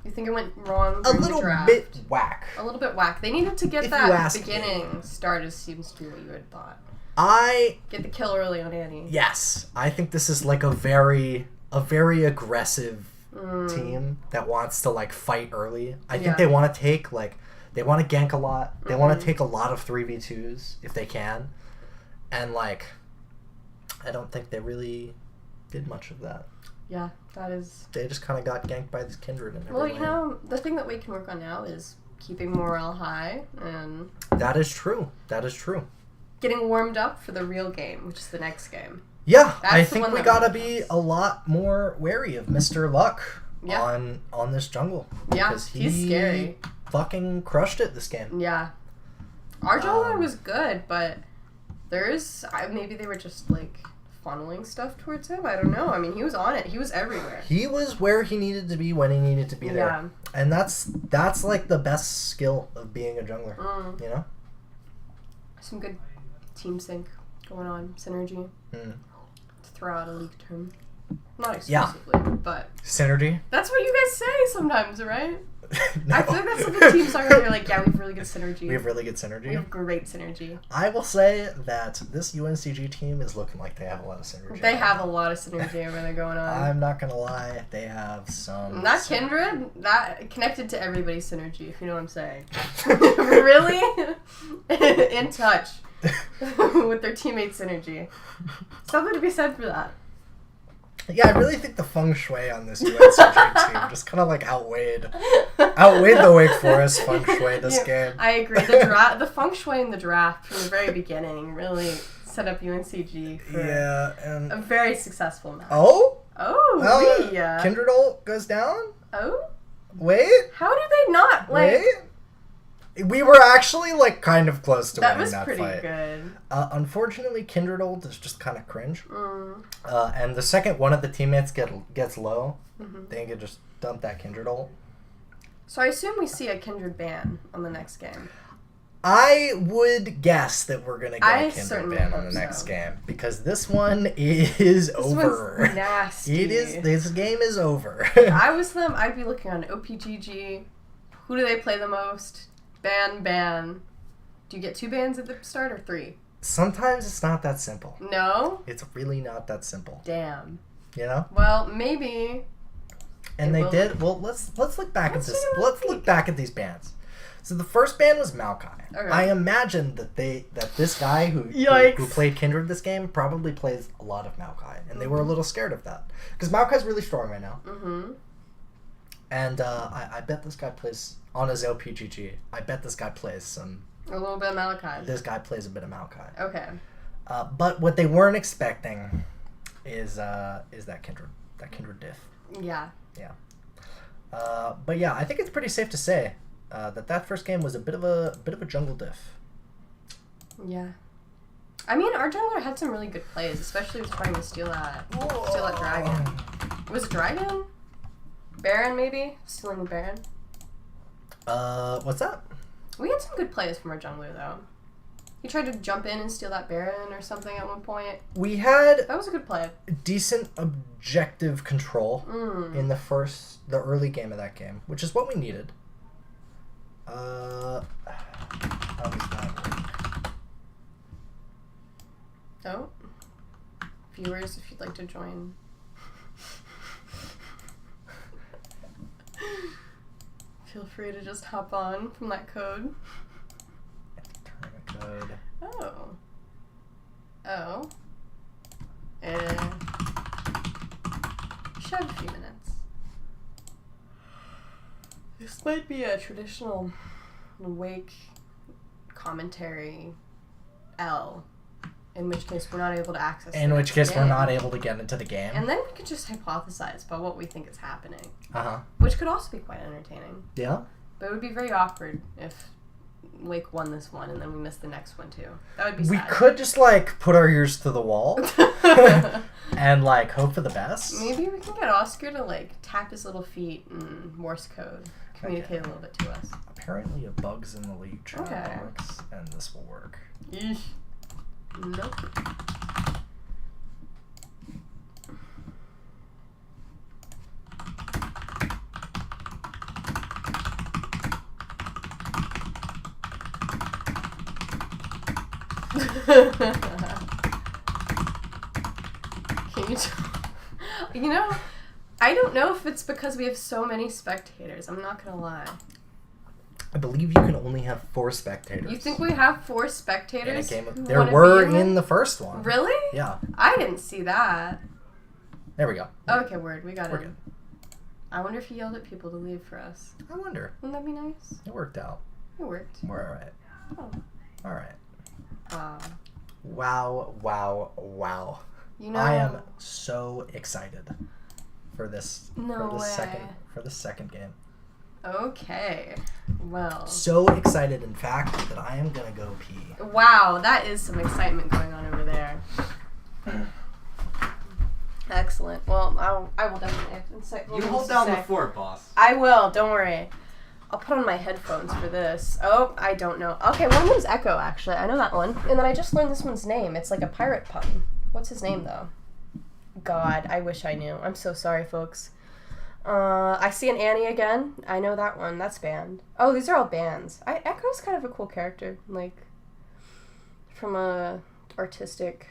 You think it went wrong a little bit whack. A little bit whack. They needed to get that beginning start as seems to be what you had thought. Get the kill early on Annie. Yes. I think this is like a very aggressive team that wants to like fight early. I think they want to take they want to gank a lot. They want to take a lot of 3v2s if they can. And like I don't think they really did much of that. Yeah, that is... They just kind of got ganked by this Kindred and everything. Well, the thing that we can work on now is keeping morale high and... That is true. That is true. Getting warmed up for the real game, which is the next game. Yeah, I think we gotta be a lot more wary of Mr. Luck on this jungle. Yeah, he's scary. Fucking crushed it this game. Yeah. Our jungler was good, but maybe they were just like funneling stuff towards him. I don't know. I mean, he was on it. He was everywhere. He was where he needed to be when he needed to be there. Yeah. And that's like the best skill of being a jungler. You know? Some good team sync going on. Synergy. To throw out a leak term. Not exclusively, but... Synergy? That's what you guys say sometimes, right? No. I feel like that's something teams talk about. They're like, yeah, we have really good synergy. We have really good synergy? We have great synergy. I will say that this UNCG team is looking like they have a lot of synergy. They have a lot of synergy over there going on. I'm not going to lie. They have some... That Kindred, that connected to everybody's synergy, if you know what I'm saying. Really? In touch with their teammates' synergy. Something to be said for that. Yeah, I really think the feng shui on this UNCG team just kind of like outweighed the Wake Forest feng shui this game. I agree. The feng shui in the draft from the very beginning really set up UNCG for a very successful match. Kindred ult goes down? Oh? Wait? How did they not, Wait? We were actually, like, kind of close to winning that fight. That was pretty good. Unfortunately, Kindred ult is just kind of cringe. And the second one of the teammates gets low, they can just dump that Kindred ult. So I assume we see a Kindred ban on the next game. I would guess that we're going to get a Kindred ban on the next game. Because this one is over. This one's nasty. This game is over. If I was them, I'd be looking on OPGG. Who do they play the most? Ban. Do you get 2 bans at the start or 3? Sometimes it's not that simple. No? It's really not that simple. Damn. You know? Well, maybe. And they did. Well, let's look back at this. Let's look back at these bans. So the first ban was Maokai. Okay. I imagine that this guy who played Kindred this game probably plays a lot of Maokai, and they were a little scared of that because Maokai's really strong right now. And I bet this guy plays on his LPGG. I bet this guy plays a little bit of Maokai. This guy plays a bit of Maokai. Okay. But what they weren't expecting is that Kindred diff. Yeah. Yeah. But yeah, I think it's pretty safe to say that first game was a bit of a jungle diff. Yeah. I mean, our jungler had some really good plays, especially with trying to steal that dragon. Was it dragon? Baron, maybe? Stealing the Baron? What's that? We had some good plays from our jungler, though. He tried to jump in and steal that Baron or something at one point. That was a good play. Decent objective control in the early game of that game, which is what we needed. How does that work? Oh. Viewers, if you'd like to join... Feel free to just hop on from that code. Turn the code. Oh. Should have a few minutes. This might be a traditional Wake commentary L. In which case, we're not able to access it. In which case, we're not able to get into the game. And then we could just hypothesize about what we think is happening. Uh-huh. Which could also be quite entertaining. Yeah. But it would be very awkward if Wake won this one and then we missed the next one, too. That would be sad. We could just, like, put our ears to the wall and, like, hope for the best. Maybe we can get Oscar to, like, tap his little feet in Morse code. Communicate a little bit to us. Apparently a bug's in the league chat box, and this will work. Eesh. Nope. Can you You know, I don't know if it's because we have so many spectators. I'm not gonna lie. I believe you can only have 4 spectators. You think we have 4 spectators? In a game there were in the first one. Really? Yeah. I didn't see that. There we go. Okay, word. We got We're it. good. I wonder if he yelled at people to leave for us. I wonder. Wouldn't that be nice? It worked out. It worked. We're alright. Oh. Alright. Wow. Wow. You know, I am so excited for this way. For the second game. Okay. Well. So excited, in fact, that I am gonna go pee. Wow, that is some excitement going on over there. Excellent. Well, I will definitely incite. You hold down the fort, boss. I will. Don't worry. I'll put on my headphones for this. Oh, I don't know. Okay, one of them's Echo, actually. I know that one. And then I just learned this one's name. It's like a pirate pun. What's his name, though? God, I wish I knew. I'm so sorry, folks. I see an Annie again. I know that one. That's banned. Oh, these are all bands. Echo's kind of a cool character. Like, from a artistic,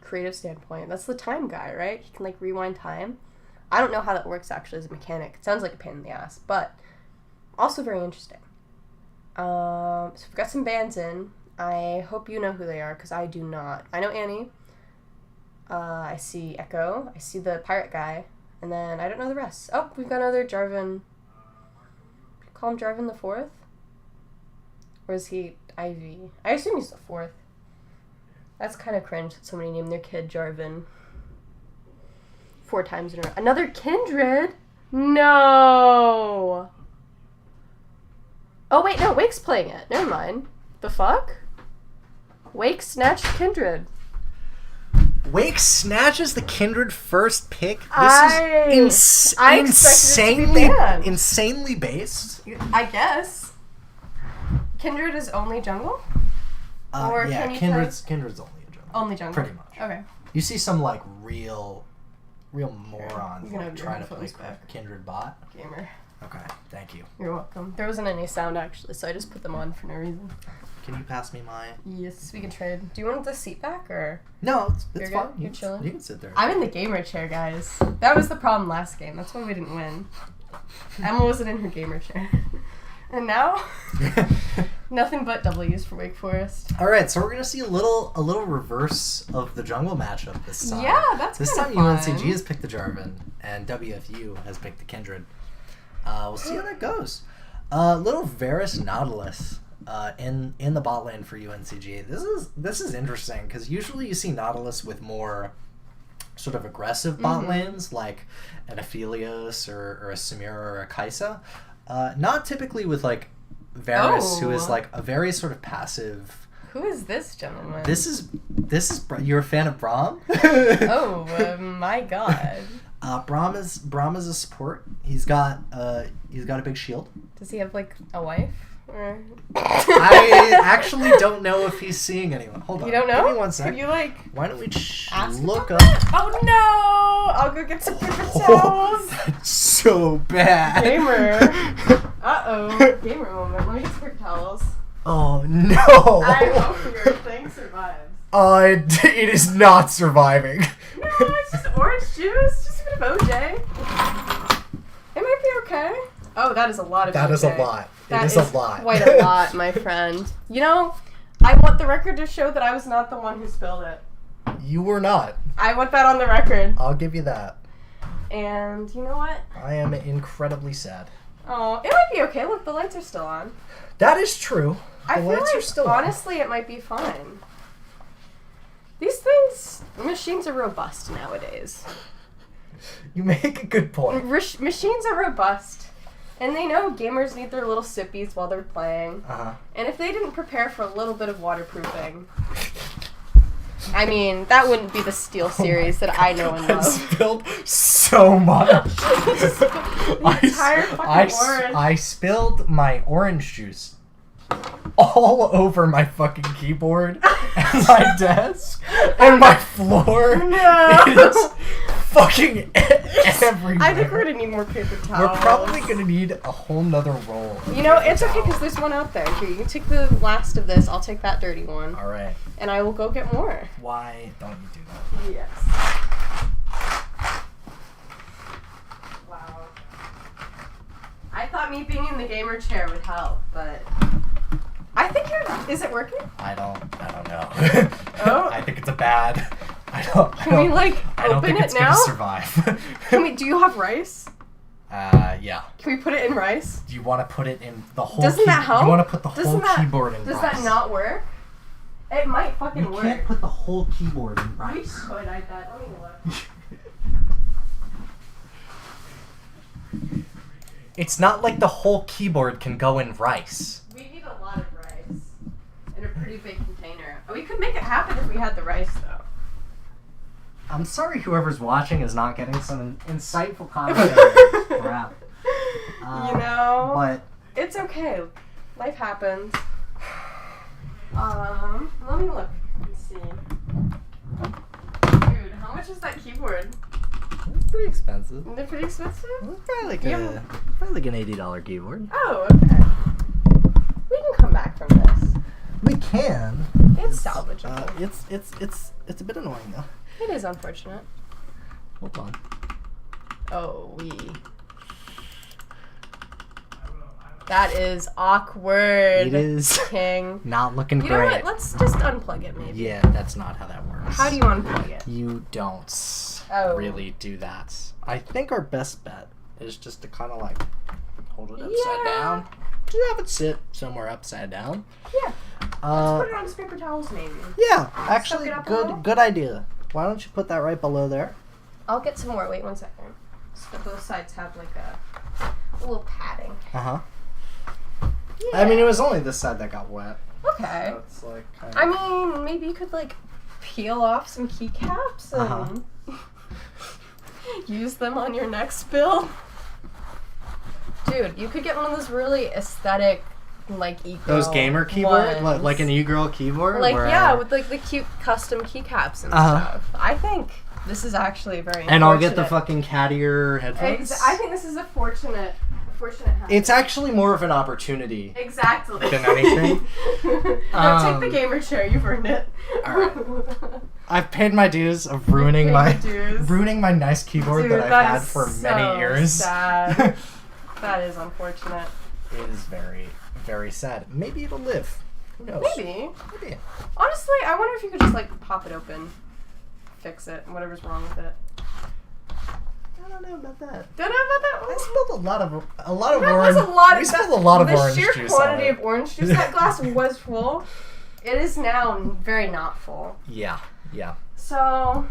creative standpoint. That's the time guy, right? He can, like, rewind time. I don't know how that works, actually, as a mechanic. It sounds like a pain in the ass, but also very interesting. So we've got some bands in. I hope you know who they are, because I do not. I know Annie. I see Echo. I see the pirate guy. And then I don't know the rest. Oh, we've got another Jarvan. Call him Jarvan the 4th? Or is he Ivy? I assume he's the 4th. That's kind of cringe that somebody named their kid Jarvan 4 times in a row. Another Kindred? No! Oh, wait, no, Wake's playing it. Never mind. The fuck? Wake snatched Kindred. Wake snatches the Kindred first pick. This I expected it to be banned. Insanely based. I guess. Kindred is only jungle? Or yeah, can you Kindred's only a jungle. Only jungle? Pretty much. Okay. You see some, like, real morons You're gonna have your trying to play headphones back. Kindred bot. Gamer. Okay, thank you. You're welcome. There wasn't any sound, actually, so I just put them on for no reason. Can you pass me my... Yes, we can trade. Do you want the seat back, or...? No, it's You're fine. good? You're chilling? You can sit there. I'm in the gamer chair, guys. That was the problem last game. That's why we didn't win. Emma wasn't in her gamer chair. And now, nothing but W's for Wake Forest. All right, so we're gonna see a little reverse of the jungle matchup this time. Yeah, that's this kind time. of fun. UNCG has picked the Jarvan, and WFU has picked the Kindred. We'll see how that goes. Little Varus Nautilus in the bot lane for UNCG. This is interesting because usually you see Nautilus with more sort of aggressive bot lanes like an Aphelios or a Samira or a Kai'Sa. Not typically with like Varus, who is like a very sort of passive. Who is this gentleman? This is you're a fan of Braum? Oh my god. Braum is a support. He's got a big shield. Does he have like a wife? Or... I actually don't know if he's seeing anyone. Hold on. You don't know? Give me one sec. Could you like? Why don't we ask look about up? that? Oh no! I'll go get some paper towels. That's so bad. Gamer. Uh-oh. Gamer moment. Let me get some paper towels. Oh no! I hope your thing survives. It is not surviving. No, it's just orange juice. Just a bit of OJ. It might be okay. Oh, that is a lot of That OJ. is a lot. That it is a lot. Quite a lot, my friend. You know, I want the record to show that I was not the one who spilled it. You were not. I want that on the record. I'll give you that. And you know what? I am incredibly sad. Oh, it might be okay. Look, the lights are still on. That is true. I feel lights like, are still honestly, it might be fine. These things, machines are robust nowadays. You make a good point. Machines are robust. And they know gamers need their little sippies while they're playing. Uh-huh. And if they didn't prepare for a little bit of waterproofing, I mean, that wouldn't be the Steel series that I know and love. I spilled so much. Entire fucking orange. I spilled my orange juice all over my fucking keyboard and my desk and my floor. No. It's fucking everywhere. I think we're gonna need more paper towels. We're probably gonna need a whole nother roll. You know, it's okay because there's one out there. Here, you can take the last of this. I'll take that dirty one. Alright. And I will go get more. Why don't you do that? Yes. thought me being in the gamer chair would help, but I think is it working? I don't know. Oh. I think it's a bad. Can we like open it now? Gonna survive. Do you have rice? Yeah. Can we put it in rice? Do you want to put it in the whole? Doesn't that help? You want to put the whole keyboard in rice? Does that not work? It might fucking work. You can't put the whole keyboard in rice. We could, I bet. Let me look. It's not like the whole keyboard can go in rice. We need a lot of rice in a pretty big container. We could make it happen if we had the rice, though. I'm sorry whoever's watching is not getting some insightful commentary. Crap. But it's okay. Life happens. Let me look and see. Dude, how much is that keyboard? It's pretty expensive. They're pretty expensive? It's probably like an $80 keyboard. Oh, okay. We can come back from this. We can. It's salvageable. It's a bit annoying though. It is unfortunate. Hold on. Oh, that is awkward. It is. King. Not looking great. You know what? Let's just unplug it, maybe. Yeah, that's not how that works. How do you unplug it? You don't really do that. I think our best bet is just to kind of like hold it upside down. Just have it sit somewhere upside down. Yeah. Let's put it on just paper towels, maybe. Yeah, actually, good idea. Why don't you put that right below there? I'll get some more. Wait 1 second. So both sides have like a little padding. Uh-huh. Yeah. I mean, it was only this side that got wet. Okay. So it's like kind of... I mean, maybe you could like peel off some keycaps and use them on your next build. Dude, you could get one of those really aesthetic, like e-girl those gamer keyboard, like an e-girl keyboard. Like with like the cute custom keycaps and stuff. I think this is actually very. And I'll get the fucking cat ear headphones. I think this is a fortunate happen. It's actually more of an opportunity. Exactly. Than anything. Take the gamer chair. You've earned it. All right. I've paid my dues of ruining my nice keyboard that I've had for many years. Sad. That is unfortunate. It is very, very sad. Maybe it'll live. Who knows? Maybe. Honestly, I wonder if you could just like pop it open, fix it, whatever's wrong with it. I don't know about that. Don't know about that one? I spilled a lot of orange. We spilled a lot of orange juice. The sheer quantity of orange juice that glass was full. It is now very not full. Yeah. So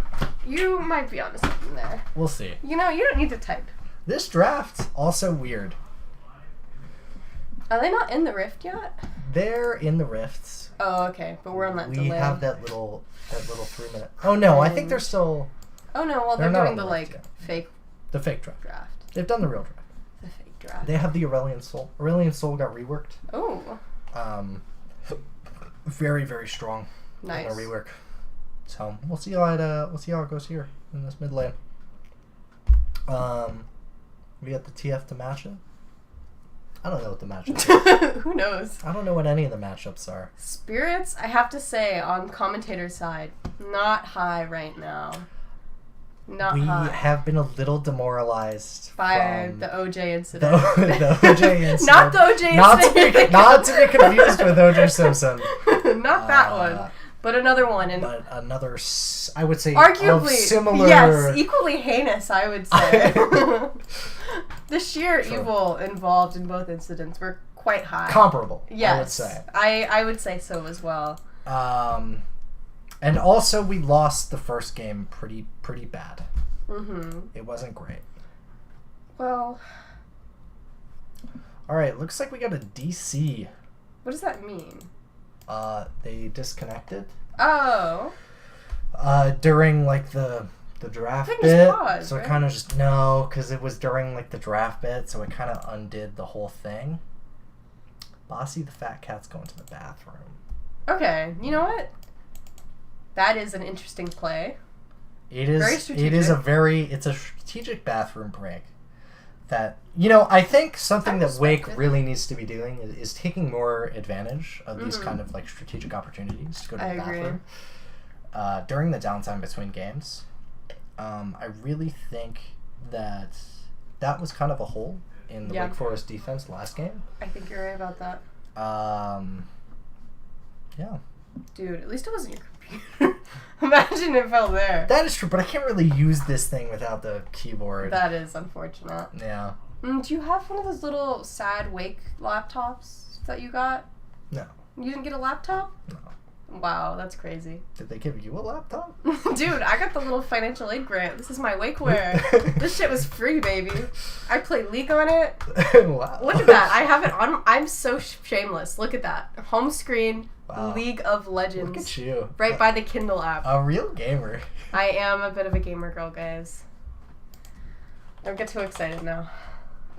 you might be onto something there. We'll see. You know, you don't need to type. This draft also weird. Are they not in the rift yet? They're in the rifts. Oh, okay. But we're on that delay. We have that little 3 minute. Oh no, I think they're still. Oh no, well they're doing the fake. The fake draft. They've done the real draft. The fake draft. They have the Aurelion Soul. Aurelion Soul got reworked. Oh. Very, very strong. Nice. On a rework. So we'll see how it goes here in this mid lane. We got the TF to match it. I don't know what the matchups are. Who knows? I don't know what any of the matchups are. Spirits, I have to say, on commentator's side, not high right now. Not high. We have been a little demoralized by the OJ incident. The OJ incident. Not the OJ incident. Not to be confused with OJ Simpson. Not that one. But another one. But another, I would say, arguably, similar... Yes, equally heinous, I would say. The sheer evil involved in both incidents were quite high. Comparable, yes, I would say. I would say so as well. And also, we lost the first game pretty bad. Mm-hmm. It wasn't great. Well... Alright, looks like we got a DC. What does that mean? They disconnected. Oh. During, like, the draft bit. So it kind of just... No, because it was during, like, the draft bit, so it kind of undid the whole thing. Bossy the fat cat's going to the bathroom. Okay, you know what? That is an interesting play. It is. Very strategic. It's a strategic bathroom break. That, you know, I think something that Wake really needs to be doing is taking more advantage of these kind of like strategic opportunities to go to the bathroom. During the downtime between games. I really think that was kind of a hole in the Wake Forest defense last game. I think you're right about that. Yeah. Dude, at least it wasn't your computer. Imagine it fell there. That is true, but I can't really use this thing without the keyboard. That is unfortunate. Yeah. Do you have one of those little sad Wake laptops that you got? No. You didn't get a laptop? No. Wow, that's crazy. Did they give you a laptop? Dude, I got the little financial aid grant. This is my wakeware. This shit was free, baby. I play League on it. Wow. Look at that. I have it on. I'm so shameless. Look at that. Home screen, wow. League of Legends. Look at you. Right by the Kindle app. A real gamer. I am a bit of a gamer girl, guys. Don't get too excited now.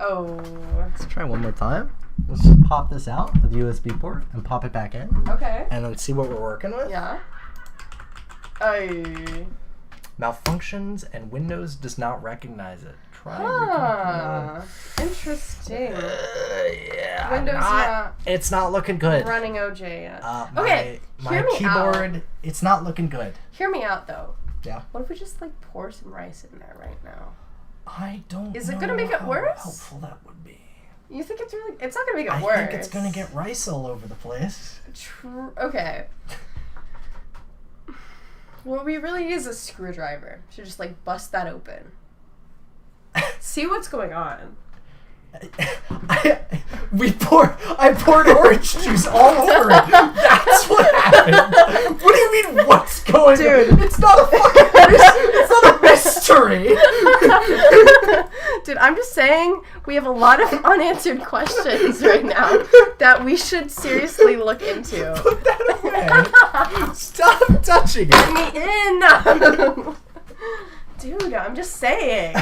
Oh. Let's try one more time. Let's just pop this out with the USB port and pop it back in. Okay. And then see what we're working with. Yeah. Ay. Malfunctions and Windows does not recognize it. Try interesting. Yeah. Windows not. It's not looking good. Running OJ yet. Okay. My keyboard. Out. It's not looking good. Hear me out though. Yeah. What if we just like pour some rice in there right now? I don't. Is it gonna make it worse? How helpful that would be. You think it's really? It's not gonna make it worse. I think it's gonna get rice all over the place. Okay. What we really need is a screwdriver. Should just like bust that open. See what's going on. I poured orange juice all over it. That's what happened. What do you mean? What's going on? It's not a fucking. It's not a mystery. Dude, I'm just saying we have a lot of unanswered questions right now that we should seriously look into. Put that away. Stop touching it. Let me in. Dude, I'm just saying.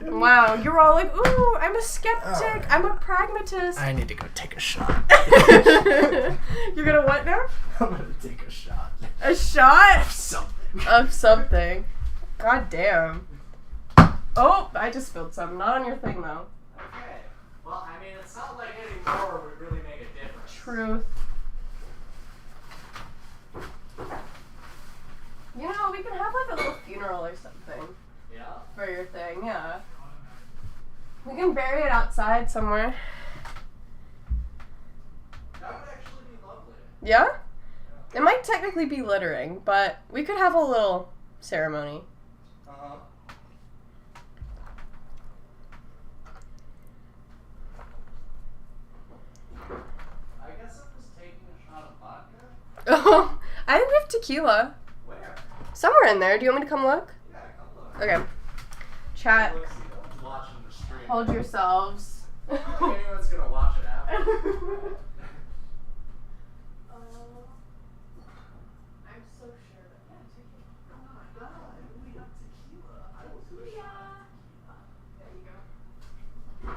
Wow, you're all like, ooh, I'm a skeptic. I'm a pragmatist. I need to go take a shot. You're gonna what now? I'm gonna take a shot. A shot? Of something. Of something. God damn. Oh, I just spilled some. Not on your thing, though. Okay. Well, I mean, it's not like any more would really make a difference. Truth. You know, we can have like a little funeral or something. Yeah? For your thing, yeah. We can bury it outside somewhere. That would actually be lovely. Yeah? It might technically be littering, but we could have a little ceremony. Uh-huh. I guess I'm just taking a shot of vodka. Oh, I think we have tequila. Where? Somewhere in there. Do you want me to come look? Yeah, come look. Okay. Chat. Watching the stream. Hold yourselves. Anyone's gonna watch it after. I'm so sure that tequila. Oh my god, we have tequila. I will do a shot. There you go.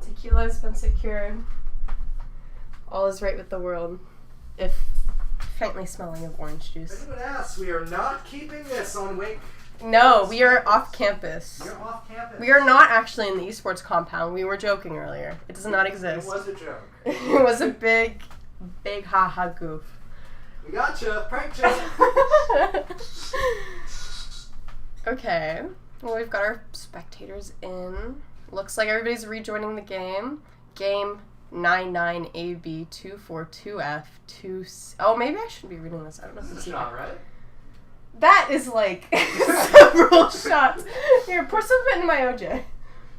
Tequila has been secured. All is right with the world. If faintly smelling of orange juice. If anyone asks, we are not keeping this on Wake. No, we are off campus. We're off campus. We are not actually in the esports compound. We were joking earlier. It does not exist. It was a joke. It was a big ha-ha goof. We gotcha. Pranked you. Okay. Well, we've got our spectators in. Looks like everybody's rejoining the game. Game 99AB242F2. Oh, maybe I shouldn't be reading this. I don't know if This it's is a shot, right? That is like several shots. Here, pour some of it in my OJ.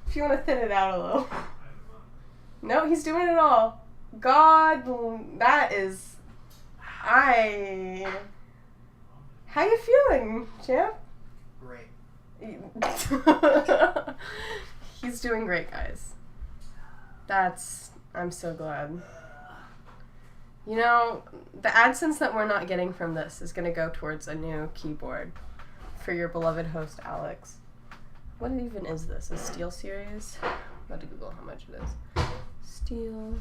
If you want to thin it out a little. No, he's doing it all. God, that is... How you feeling, champ? Great. He's doing great, guys. I'm so glad. You know, the AdSense that we're not getting from this is going to go towards a new keyboard for your beloved host, Alex. What even is this? A Steel series? I'm about to Google how much it is. Steel.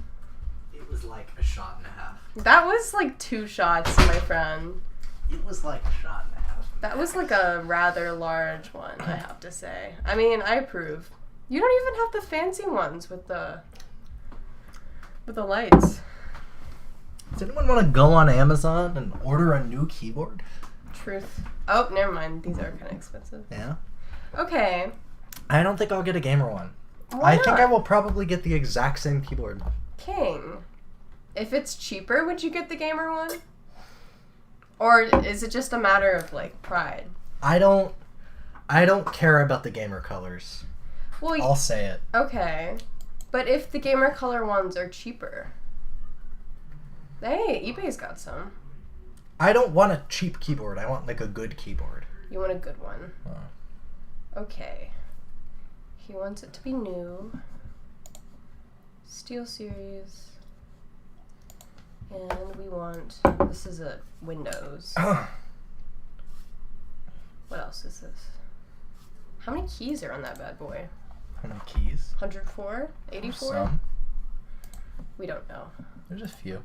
It was like a shot and a half. That was like 2 shots, my friend. It was like a shot and a half. That was like a rather large one, I have to say. I mean, I approve. You don't even have the fancy ones with the lights. Does anyone want to go on Amazon and order a new keyboard? Truth. Oh, never mind. These are kind of expensive. Yeah. Okay. I don't think I'll get a gamer one. Why I think not? I will probably get the exact same keyboard. King. If it's cheaper, would you get the gamer one? Or is it just a matter of, like, pride? I don't care about the gamer colors. Well, I'll say it. Okay. But if the gamer color ones are cheaper... Hey, eBay's got some. I don't want a cheap keyboard. I want, like, a good keyboard. You want a good one. Oh. Okay. He wants it to be new. Steel Series. And we want... This is a Windows. What else is this? How many keys are on that bad boy? How many keys? 104? 84? Some. We don't know. There's a few.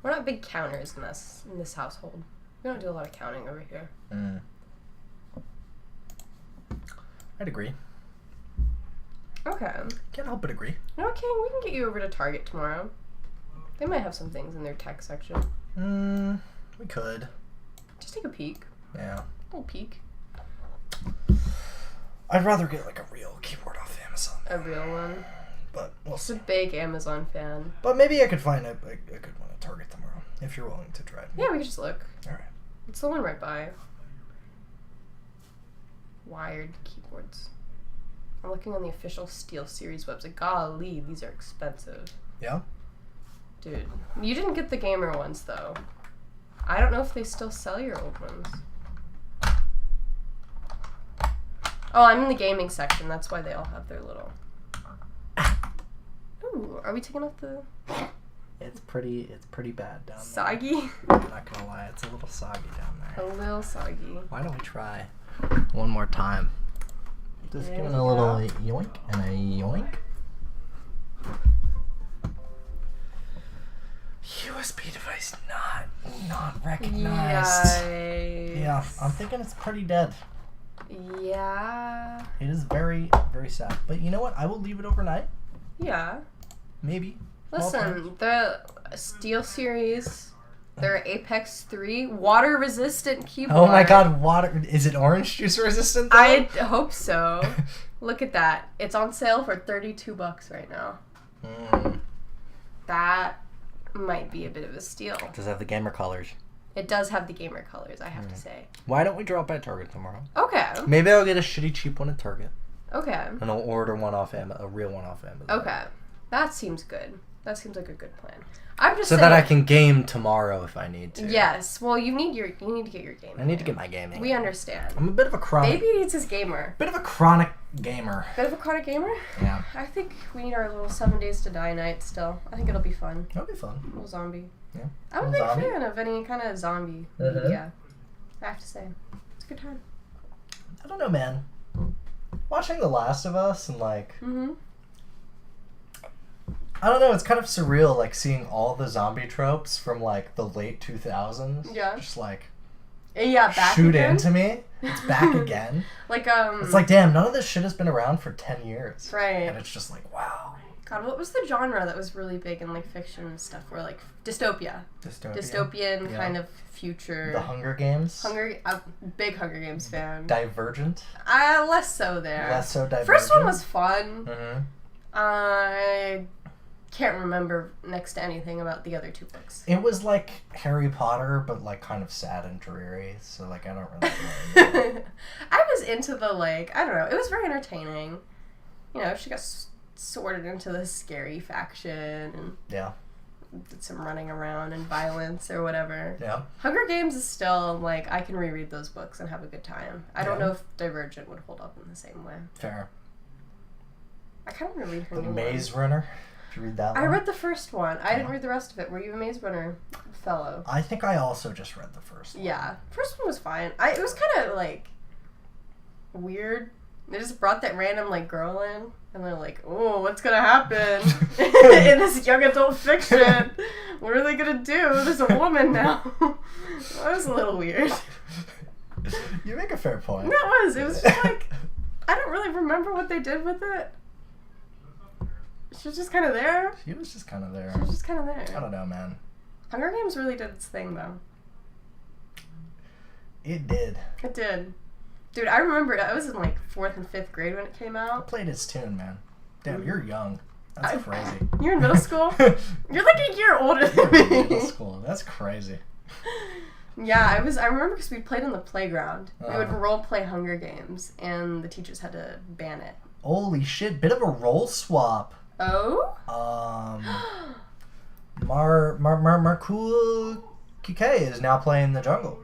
We're not big counters in this household. We don't do a lot of counting over here. I'd agree. Okay. Can't help but agree. No, King, we can get you over to Target tomorrow. They might have some things in their tech section. We could. Just take a peek. Yeah. A little peek. I'd rather get like a real keyboard off Amazon. A real one. But we'll Just see. a big Amazon fan. But maybe I could find a good one at Target tomorrow, if you're willing to try. Yeah, we could just look. Alright. It's the one right by. Wired keyboards. I'm looking on the official Steel Series website. Golly, these are expensive. Yeah? Dude, you didn't get the gamer ones, though. I don't know if they still sell your old ones. Oh, I'm in the gaming section. That's why they all have their little... Ooh, are we taking off the... It's pretty bad down there. Soggy? I'm not gonna lie, it's a little soggy down there. A little soggy. Why don't we try one more time? Just There give it we a little go. yoink and a yoink. USB device not recognized. Yikes. Yeah, I'm thinking it's pretty dead. Yeah. It is very, very sad. But you know what? I will leave it overnight. Yeah. Maybe. Listen, the Steel Series, their Apex 3 water resistant keyboard. Oh my god, water. Is it orange juice resistant though? I hope so. Look at that. It's on sale for $32 right now. That might be a bit of a steal. Does it have the gamer colors? It does have the gamer colors, I have to say. Why don't we drop by Target tomorrow? Okay. Maybe I'll get a shitty cheap one at Target. Okay. And I'll order one off a real one off Amazon. Okay. That seems good. That seems like a good plan. I'm just so saying, that I can game tomorrow if I need to. Yes. Well, you need to get your game. I need to get my gaming. We understand. I'm a bit of a chronic. Baby needs his gamer. Bit of a chronic gamer. Bit of a chronic gamer? Yeah. I think we need our little 7 Days to Die night still. I think it'll be fun. That'll be fun. A little zombie. Yeah. I'm a big fan of any kind of zombie media. I have to say. It's a good time. I don't know, man. Watching The Last of Us and like... I don't know, it's kind of surreal, like, seeing all the zombie tropes from, like, the late 2000s. Yeah. Just, like, Back shoot again? into me. It's back again. Like, It's like, damn, none of this shit has been around for 10 years. Right. And it's just like, wow. God, what was the genre that was really big in, like, fiction and stuff? Where, like, dystopia. Dystopian Yeah. kind of future. The Hunger Games. Big Hunger Games fan. Divergent. Less so there. Less so Divergent. First one was fun. Mm-hmm. I can't remember next to anything about the other two books. It was like Harry Potter, but like kind of sad and dreary. So like I don't really know. I was into the I don't know. It was very entertaining. You know, she got sorted into the scary faction and Yeah. did some running around and violence or whatever. Yeah. Hunger Games is still I can reread those books and have a good time. I don't know if Divergent would hold up in the same way. Fair. I kind of want to read her The new Maze one. Runner. Did you read that one? I read the first one. I didn't read the rest of it. Were you a Maze Runner fellow? I think I also just read the first one. Yeah. First one was fine. It was kind of, weird. They just brought that random, girl in, and they're like, oh, what's gonna happen in this young adult fiction? What are they gonna do? There's a woman now. That was a little weird. You make a fair point. That was. It was just I don't really remember what they did with it. She was just kind of there. She was just kind of there. She was just kind of I there. don't know, man. Hunger Games really did its thing, though. It did. It did. Dude, I remember I was in like 4th and 5th grade when it came I out. played its tune, man. Damn, you're young. That's crazy. You're in middle school? You're like a year older than me. Middle school. That's crazy. Yeah, I remember because we played on the playground. We would role play Hunger Games, and the teachers had to ban it. Holy shit! Bit of a role swap. Oh. Marcool Kike is now playing the jungle.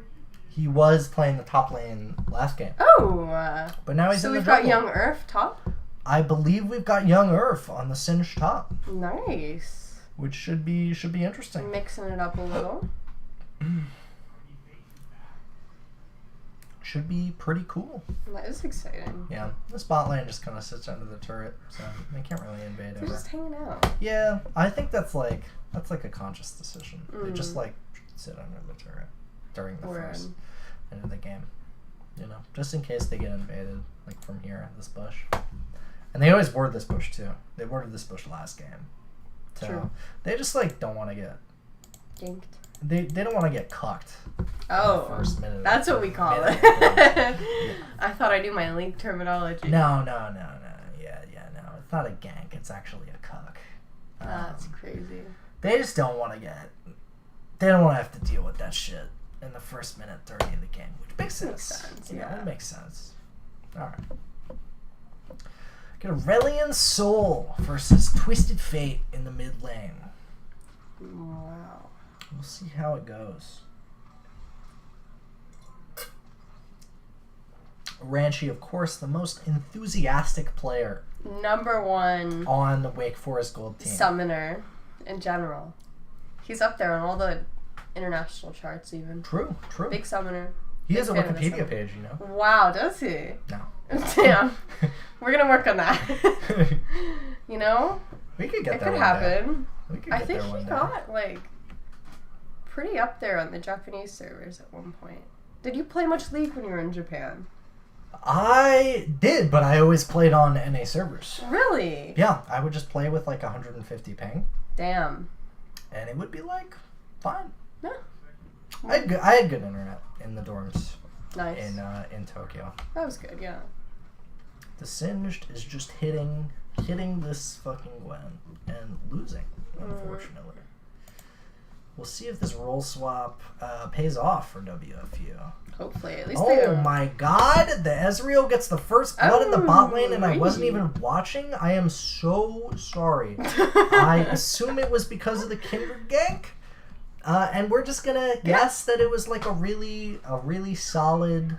He was playing the top lane last game. Oh. But now he's in the jungle. So we've got Young Earth top. I believe we've got Young Earth on the Singed top. Nice. Which should be interesting. Mixing it up a little. Should be pretty cool. That is exciting. Yeah, the spot lane just kind of sits under the turret, so they can't really invade They're ever. just hanging out. Yeah, I think that's like a conscious decision. They just like sit under the turret during the first end of the game, you know, just in case they get invaded, like from here, this bush. And they always ward this bush too. They warded this bush last game, so True. they just like don't want to get Ganked. They don't want to get cucked. Oh, first minute. That's what we call it. Yeah. I thought I knew my Link terminology. No. Yeah, no. It's not a gank. It's actually a cuck. That's crazy. They just don't want to get. They don't want to have to deal with that shit in the first minute 30 of the game, which makes sense. It makes sense. All right. Get Aurelion Soul versus Twisted Fate in the mid lane. Wow. We'll see how it goes. Ranchi, of course, the most enthusiastic player. Number 1 on the Wake Forest Gold team. Summoner in general. He's up there on all the international charts even. True. Big summoner. He has a Wikipedia page, you know. Wow, does he? No. Damn. We're gonna work on that. You know? We could get it there could one happen. day. We could I get think there one he day. got like pretty up there on the Japanese servers at one point. Did you play much League when you were in Japan? I did, but I always played on NA servers. Really? Yeah, I would just play with like 150 ping. Damn. And it would be like fine. Yeah. I had good internet in the dorms. Nice. In Tokyo. That was good, yeah. The Singed is just hitting this fucking Gwen and losing, unfortunately. We'll see if this role swap pays off for WFU. Hopefully, at least. Oh my god, the Ezreal gets the first blood in the bot lane and I wasn't even watching. I am so sorry. I assume it was because of the Kindred gank. And we're just gonna guess that it was like a really solid,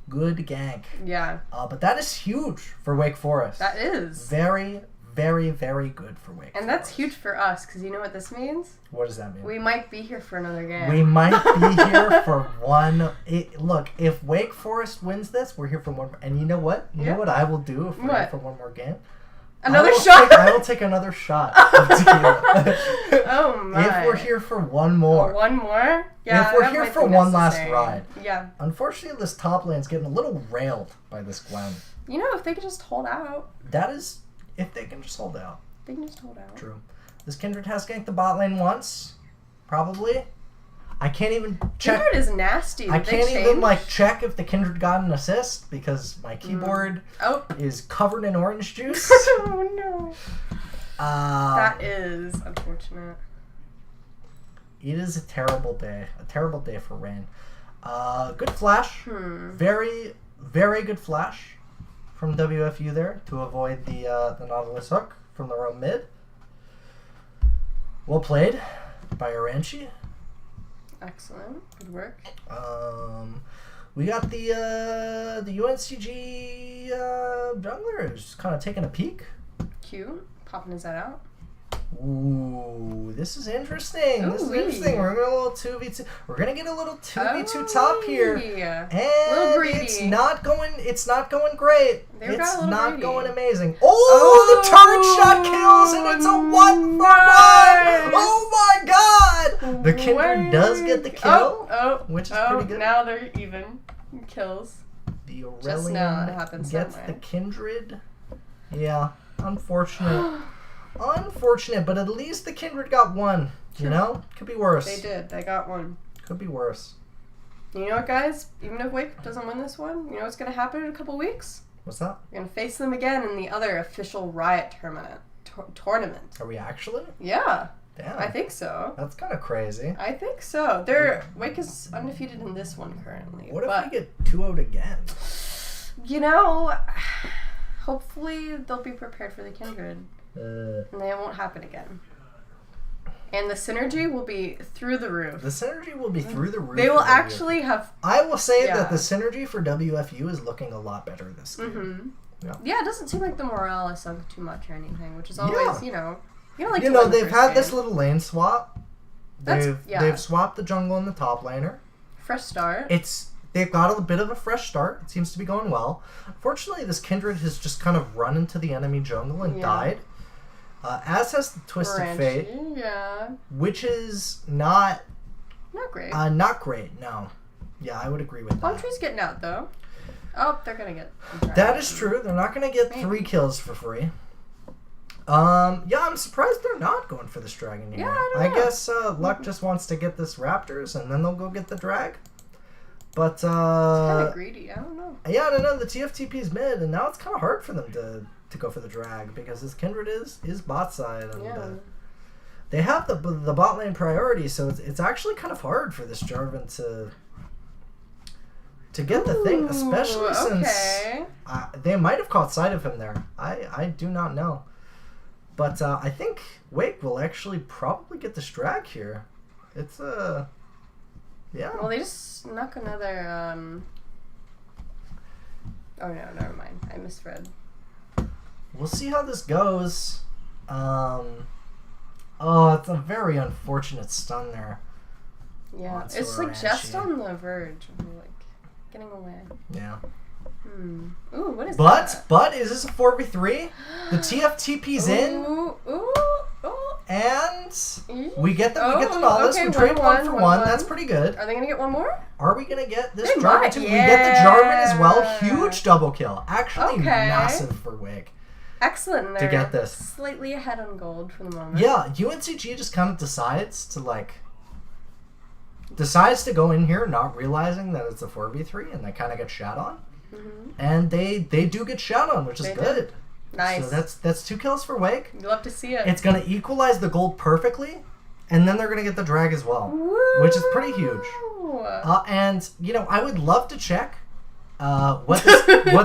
good gank. Yeah. But that is huge for Wake Forest. That is. Very, very, very good for Wake Forest. And that's huge for us, because you know what this means? What does that mean? We might be here for another game. We might be here for one. Look, if Wake Forest wins this, we're here for one more. And you know what? You know what I will do if we're here for one more game? Another shot? I will take another shot of tequila. Oh my. If we're here for one more. One more? Yeah. If we're here for one last ride. Yeah. Unfortunately, this top lane's getting a little railed by this Gwen. You know, if they could just hold out. That is, if they can just hold out. They can just hold out. True. This Kindred has ganked the bot lane once. Probably. I can't even check. Kindred is nasty. I can't even check if the Kindred got an assist because my keyboard is covered in orange juice. Oh no. That is unfortunate. It is a terrible day. A terrible day for Rain. Good flash. Very, very good flash from WFU there to avoid the Nautilus hook from the roam mid. Well played by Aranchi. Excellent. Good work. We got the UNCG jungler just kind of taking a peek. Cute. Popping his head out. Ooh, this is interesting. Ooh, this is interesting. We're gonna a little 2v2. We're gonna get a little 2v2 top here. Yeah. And it's not going great. It's not going amazing. Oh, the turret shot kills and it's a 1 for 1. Oh my god. The Kindred does get the kill, which is pretty good. Now they're even kills. The Just now it happens gets somewhere. the Kindred. Yeah, unfortunate. Unfortunate, but at least the Kindred got one. You know? Could be worse. They did. They got one. Could be worse. You know what, guys? Even if Wake doesn't win this one, you know what's going to happen in a couple weeks? What's that? You're going to face them again in the other official Riot tournament. Are we actually? Yeah. Damn. I think so. That's kind of crazy. I think so. Wake is undefeated in this one currently. What if we get 2-0'd again? You know, hopefully they'll be prepared for the Kindred. And they won't happen again. And the synergy will be through the roof. The synergy will be through the roof. They will actually have... I will say that the synergy for WFU is looking a lot better this game. Yeah, it doesn't seem like the morale is sunk too much or anything, which is always, you know... they've had this little lane swap. They've Yeah. swapped the jungle and the top laner. Fresh start. They've got a bit of a fresh start. It seems to be going well. Unfortunately, this Kindred has just kind of run into the enemy jungle and died. As has the Twisted Fate. Yeah. Which is not great. Not great, no. Yeah, I would agree with that. Palm Tree's getting out, though. Oh, they're going to get... That is true. They're not going to get 3 kills for free. Yeah, I'm surprised they're not going for this dragon here. Yeah, I don't know. guess Luck just wants to get this Raptors, and then they'll go get the drag. But, it's kind of greedy. I don't know. Yeah, I don't know. The TFTP is mid, and now it's kind of hard for them to go for the drag, because this Kindred is bot side, and they have the bot lane priority, so it's actually kind of hard for this Jarvan to get the thing, especially since they might have caught sight of him there. I do not know. But I think Wake will actually probably get this drag here. It's yeah. Well, they just snuck another oh no, never mind. I misread. We'll see how this goes. Oh, it's a very unfortunate stun there. Yeah, it's like just on the verge of like getting away. Yeah. Ooh, what is that? But is this a 4v3? The TFTP's in. Ooh. And we get the knowledge. Okay, we trade one for one. one. That's pretty good. Are they gonna get one more? Are we gonna get this Jarvan too? We get the Jarvan as well. Huge double kill. Actually massive for Wig. Excellent. To get this. Slightly ahead on gold for the moment. Yeah, UNCG just kind of decides to go in here not realizing that it's a 4v3, and they kind of get shot on. And they do get shot on, which is good. Nice. So that's 2 kills for Wake. You love to see it. It's going to equalize the gold perfectly, and then they're going to get the drag as well, which is pretty huge. And, you know, I would love to check what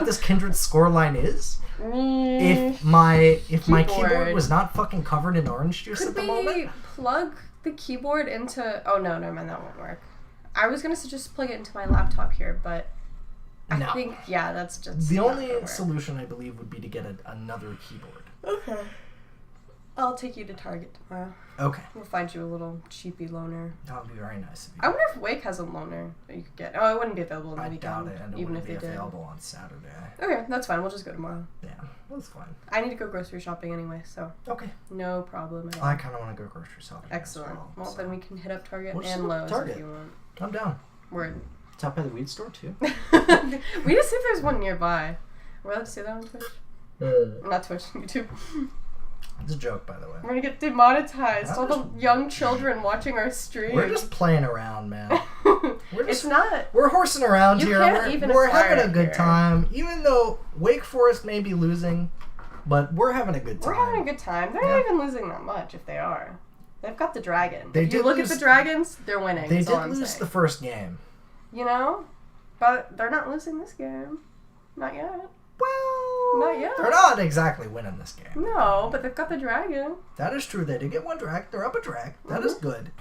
this Kindred scoreline is. If my keyboard was not fucking covered in orange juice at the moment. Could we plug the keyboard into... Oh, no, never mind. That won't work. I was going to suggest plug it into my laptop here, but... I think, that's just... The only solution, I believe, would be to get another keyboard. Okay. I'll take you to Target tomorrow. Okay. We'll find you a little cheapy loaner. That would be very nice of you. I wonder if Wake has a loaner that you could get. Oh, it wouldn't be available on the weekend. I doubt it, and it even wouldn't if be they available on Saturday. Okay, that's fine. We'll just go tomorrow. Yeah, that's fine. I need to go grocery shopping anyway, so... Okay. No problem at all. I kind of want to go grocery shopping. Excellent. Well, then we can hit up Target We'll and Lowe's if you want. I'm down. Word. Top by the weed store, too. We need to see if there's one nearby. We're allowed to say that on Twitch? Not Twitch, YouTube. It's a joke, by the way. We're gonna get demonetized. All the young children watching our stream. We're just playing around, man. We're horsing around here. We're having a good time. Even though Wake Forest may be losing, but we're having a good time. We're having a good time. They're not even losing that much if they are. They've got the dragon. If you look at the dragons, they're winning. They did lose the first game. You know? But they're not losing this game. Not yet. Well, not yet. They're not exactly winning this game. No, but they've got the dragon. That is true. They did get one drag. They're up a drag. That is good.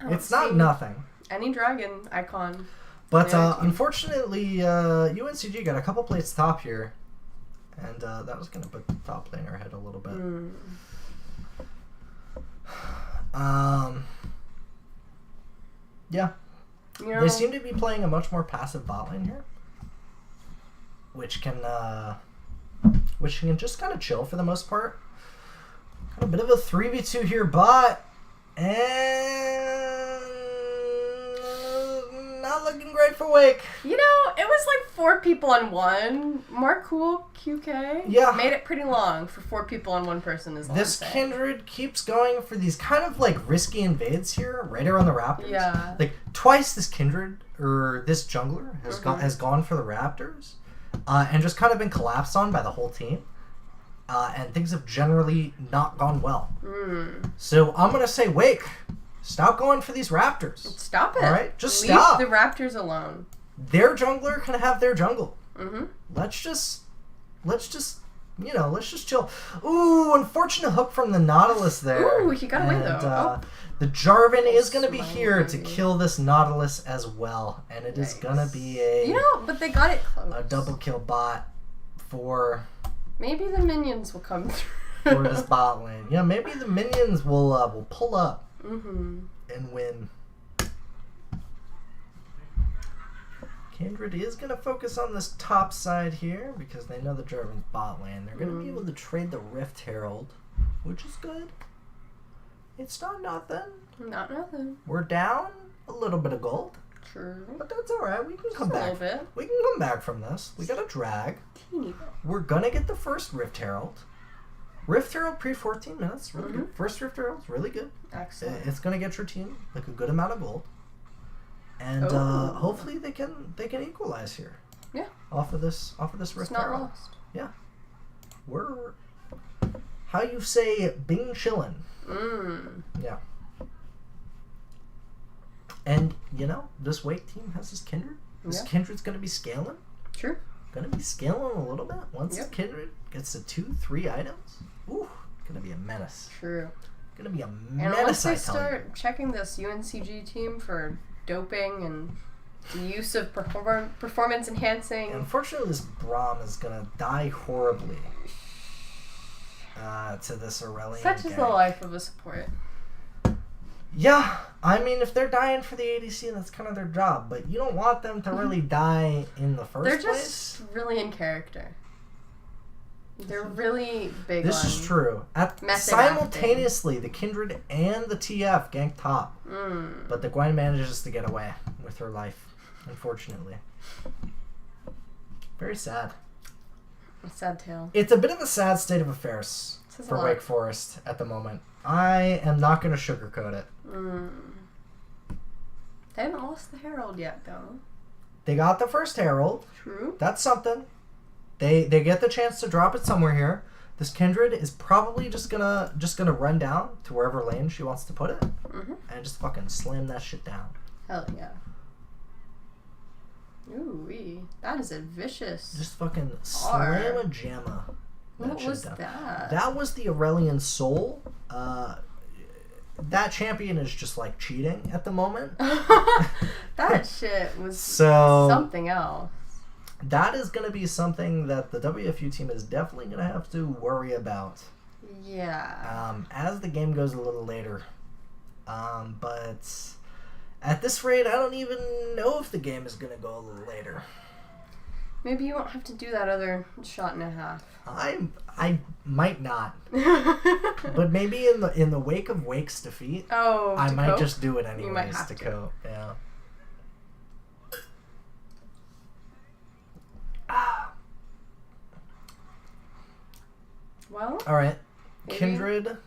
It's not nothing. Any dragon icon. But unfortunately, UNCG got a couple plates top here. And that was going to put the top laner ahead a little bit. Yeah. You know, they seem to be playing a much more passive bot lane here. Which can just kind of chill for the most part. Got a bit of a 3v2 here, bot. And not not looking great for Wake. You know, it was like 4 people on one. More cool, QK. Yeah. Made it pretty long for 4 people on one person is all This I'm saying. Kindred keeps going for these kind of like risky invades here, right around the Raptors. Yeah. Like twice this Kindred or this jungler has gone for the Raptors, and just kind of been collapsed on by the whole team. And things have generally not gone well. So I'm gonna say, Wake, stop going for these Raptors. Stop it. All right, just Leave stop. the Raptors alone. Their jungler can have their jungle. Mm-hmm. Let's just chill. Ooh, unfortunate hook from the Nautilus there. Ooh, he got away though. The Jarvan is going to be Smiley. here to kill this Nautilus as well. And it is going to be but they got it close. a double kill bot for Maybe the minions will come through. for this bot lane. Yeah, maybe the minions will pull up Mm-hmm. and win. Kindred is going to focus on this top side here because they know the Jarvan's bot lane. They're going to be able to trade the Rift Herald, which is good. It's not nothing. Not nothing. We're down a little bit of gold, True. but that's all right. We can come Just a back. little bit. We can come back from this. We got a drag. Teeny bit. We're going to get the first Rift Herald. Rift Herald pre 14 minutes, really good. First Rift Herald's really good. Excellent. It's going to get your team like a good amount of gold. And hopefully they can equalize here. Yeah. Off of this Rift It's not Herald. lost. Yeah. We're how you say Bing chillin'. Yeah. And this Wake team has this Kindred. This Kindred's gonna be scaling. True. Gonna be scaling a little bit. Once the Kindred gets to 2-3 items. Ooh, gonna be a menace. True. Gonna be a And menace. once they I tell you. start checking this UNCG team for doping and the use of performance enhancing. Unfortunately, this Braum is gonna die horribly to this Aurelian. Such is the life of a support. Yeah, I mean, if they're dying for the ADC, that's kind of their job. But you don't want them to really die in the first place. They're just really in character. They're really big This on is true. Simultaneously, the Kindred and the TF gank top. But the Gwen manages to get away with her life, unfortunately. Very sad. A sad tale. It's a bit of a sad state of affairs for Wake Forest at the moment. I am not going to sugarcoat it. They haven't lost the Herald yet, though. They got the first Herald. True. That's something. They get the chance to drop it somewhere here. This Kindred is probably just gonna run down to wherever lane she wants to put it, and just fucking slam that shit down. Hell yeah. Ooh-wee. That is a vicious. Just fucking slam a jamma. What was that? That was the Aurelian Soul. That champion is just like cheating at the moment. That shit was something else. That is going to be something that the WFU team is definitely going to have to worry about. Yeah. As the game goes a little later. But at this rate, I don't even know if the game is going to go a little later. Maybe you won't have to do that other shot and a half. I might not. But maybe in the wake of Wake's defeat, I might just do it anyways to cope. Yeah. Well, all right, Kindred.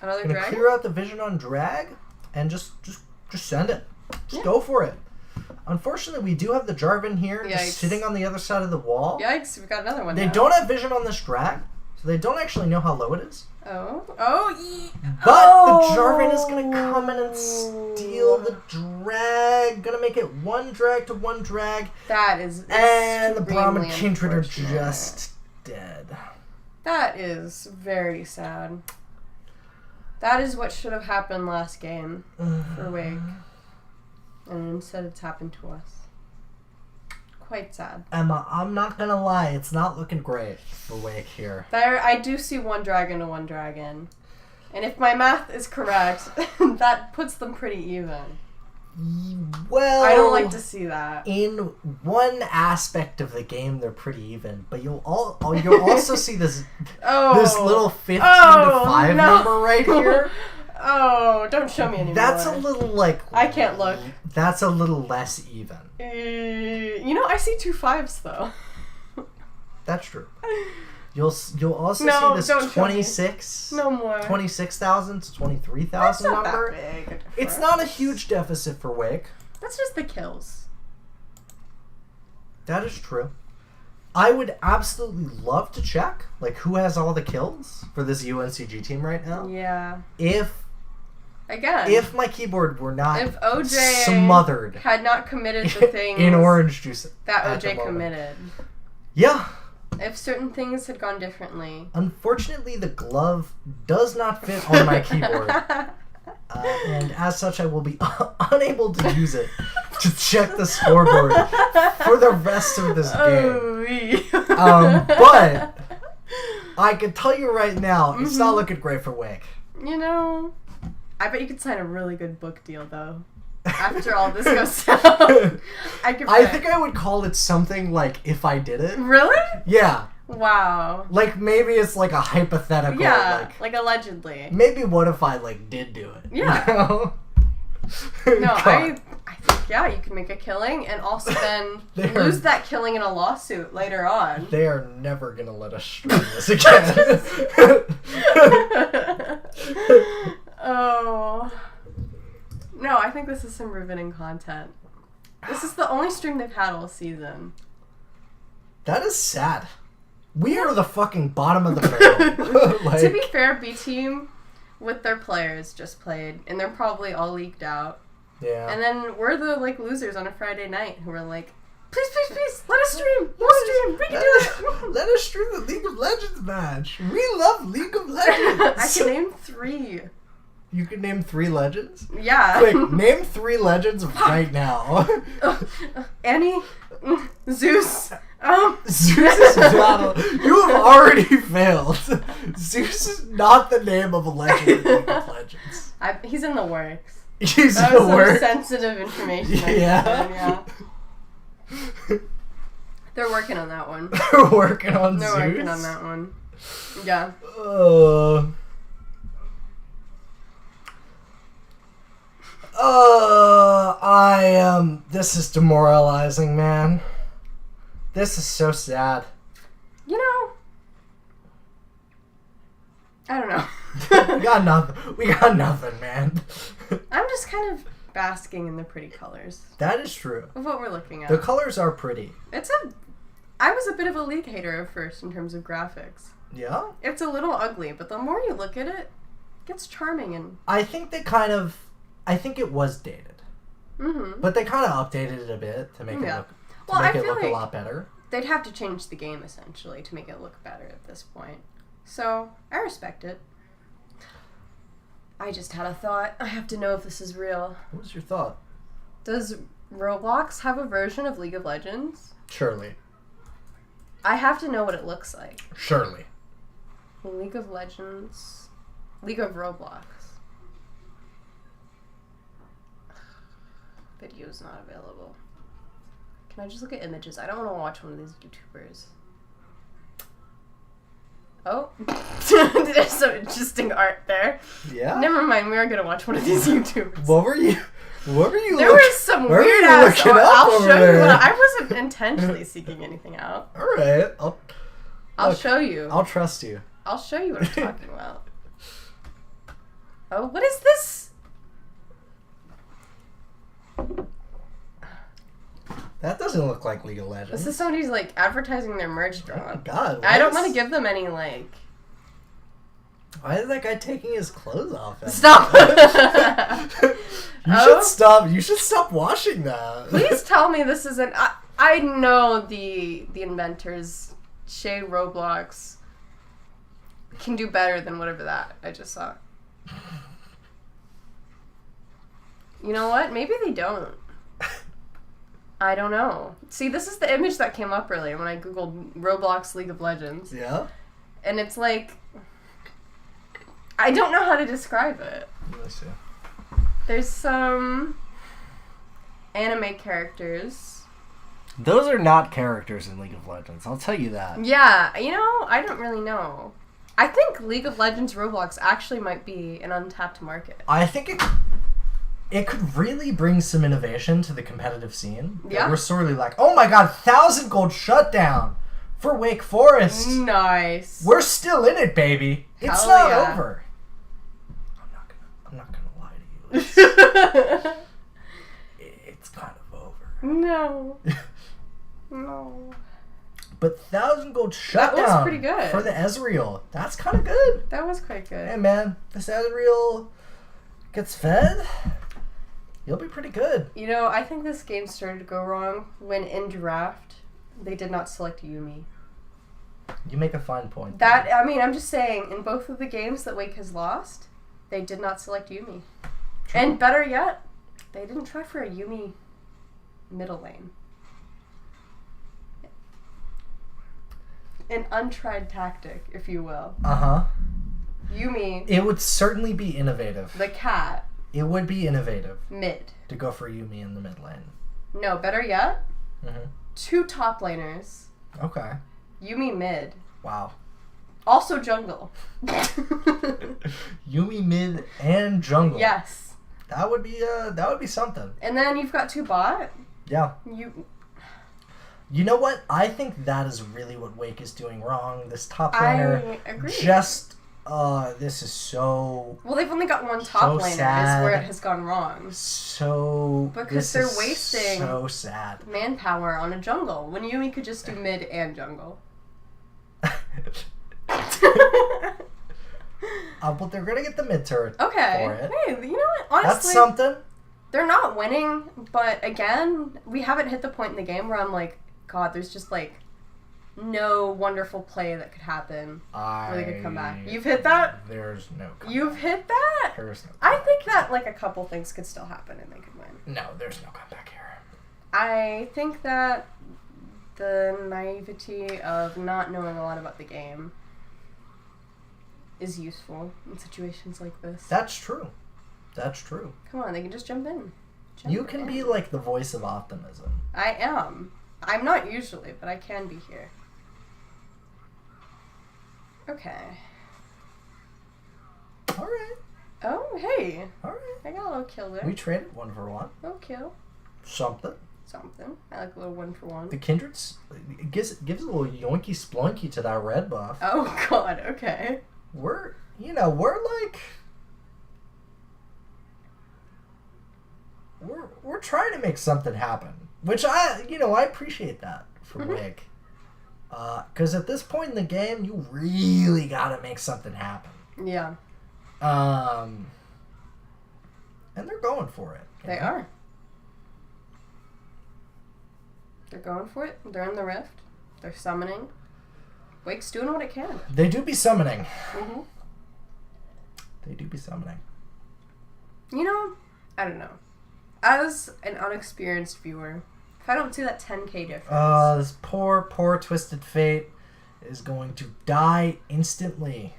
Another gonna drag. Clear out the vision on drag and just send it. Just go for it. Unfortunately, we do have the Jarvan here just sitting on the other side of the wall. Yikes! We got another one. They don't have vision on this drag, so they don't actually know how low it is. But the Jarvan is gonna come in and steal the drag. Gonna make it one drag to one drag. That is and the Brahmin Kindred are just dead. That is very sad. That is what should have happened last game for Wake. And instead it's happened to us. Quite sad. Emma, I'm not gonna lie, it's not looking great for Wake here. I do see one dragon to one dragon. And if my math is correct, that puts them pretty even. Well, I don't like to see that. In one aspect of the game, they're pretty even, but you'll also see this little 15-5 number right here. Oh, don't show me anymore. That's a little like... I can't look. That's a little less even. I see 2 5s though. That's true. You'll also No, see don't this show me. 26... No more. 26,000 to 23,000 That's not number. that big a difference. It's not a huge deficit for Wake. That's just the kills. That is true. I would absolutely love to check, like, who has all the kills for this UNCG team right now. Yeah. If my keyboard were not if OJ smothered had not committed the things in orange juice that OJ committed. Yeah. If certain things had gone differently. Unfortunately, the glove does not fit on my keyboard. And as such, I will be unable to use it to check the scoreboard for the rest of this game. But I can tell you right now, it's not looking great for Wake. I bet you could sign a really good book deal, though. After all this goes down. I think I would call it something like If I Did It. Really? Yeah. Wow. Like, maybe it's like a hypothetical. Yeah, like allegedly. Maybe what if I, like, did do it? Yeah. You know? No, I think, yeah, you can make a killing and also then lose that killing in a lawsuit later on. They are never going to let us stream this again. Oh. No, I think this is some riveting content. This is the only stream they've had all season. That is sad. We are the fucking bottom of the barrel. Like, to be fair, B Team with their players just played, and they're probably all leaked out. Yeah. And then we're the losers on a Friday night who were like, please, let us stream. We'll stream. We can do it. Let us stream the League of Legends match. We love League of Legends. I can name 3. You can name 3 legends? Yeah. Quick, name 3 legends right now. Annie, Zeus. Zeus is not. You have already failed. Zeus is not the name of a legend in League of Legends. He's in the works. He's in the works. Sensitive information. Yeah. They're working on that one. They're working on Zeus. They're working on that one. Yeah. This is demoralizing, man. This is so sad. I don't know. We got nothing, man. I'm just kind of basking in the pretty colors. That is true. Of what we're looking at. The colors are pretty. I was a bit of a League hater at first in terms of graphics. Yeah? It's a little ugly, but the more you look at it, it gets charming and... I think it was dated. Mm-hmm. But they kind of updated it a bit to make it look a lot better. They'd have to change the game, essentially, to make it look better at this point. So, I respect it. I just had a thought. I have to know if this is real. What was your thought? Does Roblox have a version of League of Legends? Surely. I have to know what it looks like. Surely. League of Legends... League of Roblox. Video's not available. Can I just look at images? I don't want to watch one of these YouTubers. Oh. There's some interesting art there. Yeah? Never mind, we are going to watch one of these YouTubers. What were you There was some weird ass art. I'll show you what I wasn't intentionally seeking anything out. Alright. I'll show you. I'll trust you. I'll show you what I'm talking about. Oh, what is this? That doesn't look like League of Legends. This is somebody's, like, advertising their merch drop. Oh my god. I don't want to give them any, like... Why is that guy taking his clothes off? Stop! You should stop washing that. Please tell me this isn't... I know the inventors, Shay Roblox, can do better than whatever that I just saw. You know what? Maybe they don't. I don't know. See, this is the image that came up earlier when I googled Roblox League of Legends. Yeah? And it's like... I don't know how to describe it. Let me see. There's some anime characters. Those are not characters in League of Legends, I'll tell you that. Yeah, I don't really know. I think League of Legends Roblox actually might be an untapped market. I think it could really bring some innovation to the competitive scene. Yeah. We're sorely like, oh my god, 1,000 gold shutdown for Wake Forest. Nice. We're still in it, baby. It's Hell not yeah. over. I'm not gonna lie to you. It's kind of over. No. No. But 1,000 gold shutdown. That was pretty good. For the Ezreal. That's kind of good. That was quite good. Hey man, this Ezreal gets fed, you'll be pretty good. You know, I think this game started to go wrong when in draft they did not select Yuumi. You make a fine point. I'm just saying, in both of the games that Wake has lost, they did not select Yuumi. True. And better yet, they didn't try for a Yuumi middle lane. An untried tactic, if you will. Uh-huh. Yuumi. It would certainly be innovative. The cat. It would be innovative. Mid. To go for Yuumi in the mid lane. No, better yet, Mm-hmm. 2 top laners. Okay. Yuumi mid. Wow. Also jungle. Yuumi mid and jungle. Yes. That would be something. And then you've got 2 bot. Yeah. You know what? I think that is really what Wake is doing wrong. This top laner. I agree. This is so... Well, they've only got 1 top laner sad. is where it has gone wrong. Because they're wasting so sad. manpower on a jungle when Yuumi could just do mid and jungle. But they're gonna get the mid turret Okay. for it. Hey, you know what? Honestly, That's something. They're not winning, but again, we haven't hit the point in the game where I'm like, God, there's just like no wonderful play that could happen where they could come back. You've hit that? There's no comeback. You've hit that? There's no I think that like a couple things could still happen and they could win. No, there's no comeback here. I think that the naivety of not knowing a lot about the game is useful in situations like this. That's true. That's true. Come on, they can just jump in. You can be like the voice of optimism. I am. I'm not usually, but I can be here. Okay. Alright. Oh, hey. Alright. I got a little kill there. We traded 1 for 1. Little kill. Something. I like a little 1 for 1. The Kindred's gives a little yoinky sploinky to that red buff. Oh god, okay. We're trying to make something happen, which I appreciate that from Wig. Because at this point in the game, you really gotta make something happen. Yeah. And they're going for it. They are. They're going for it. They're in the rift. They're summoning. Wake's doing what it can. They do be summoning. Mm-hmm. They do be summoning. You know, I don't know. As an unexperienced viewer, if I don't see that 10k difference... This poor Twisted Fate is going to die instantly.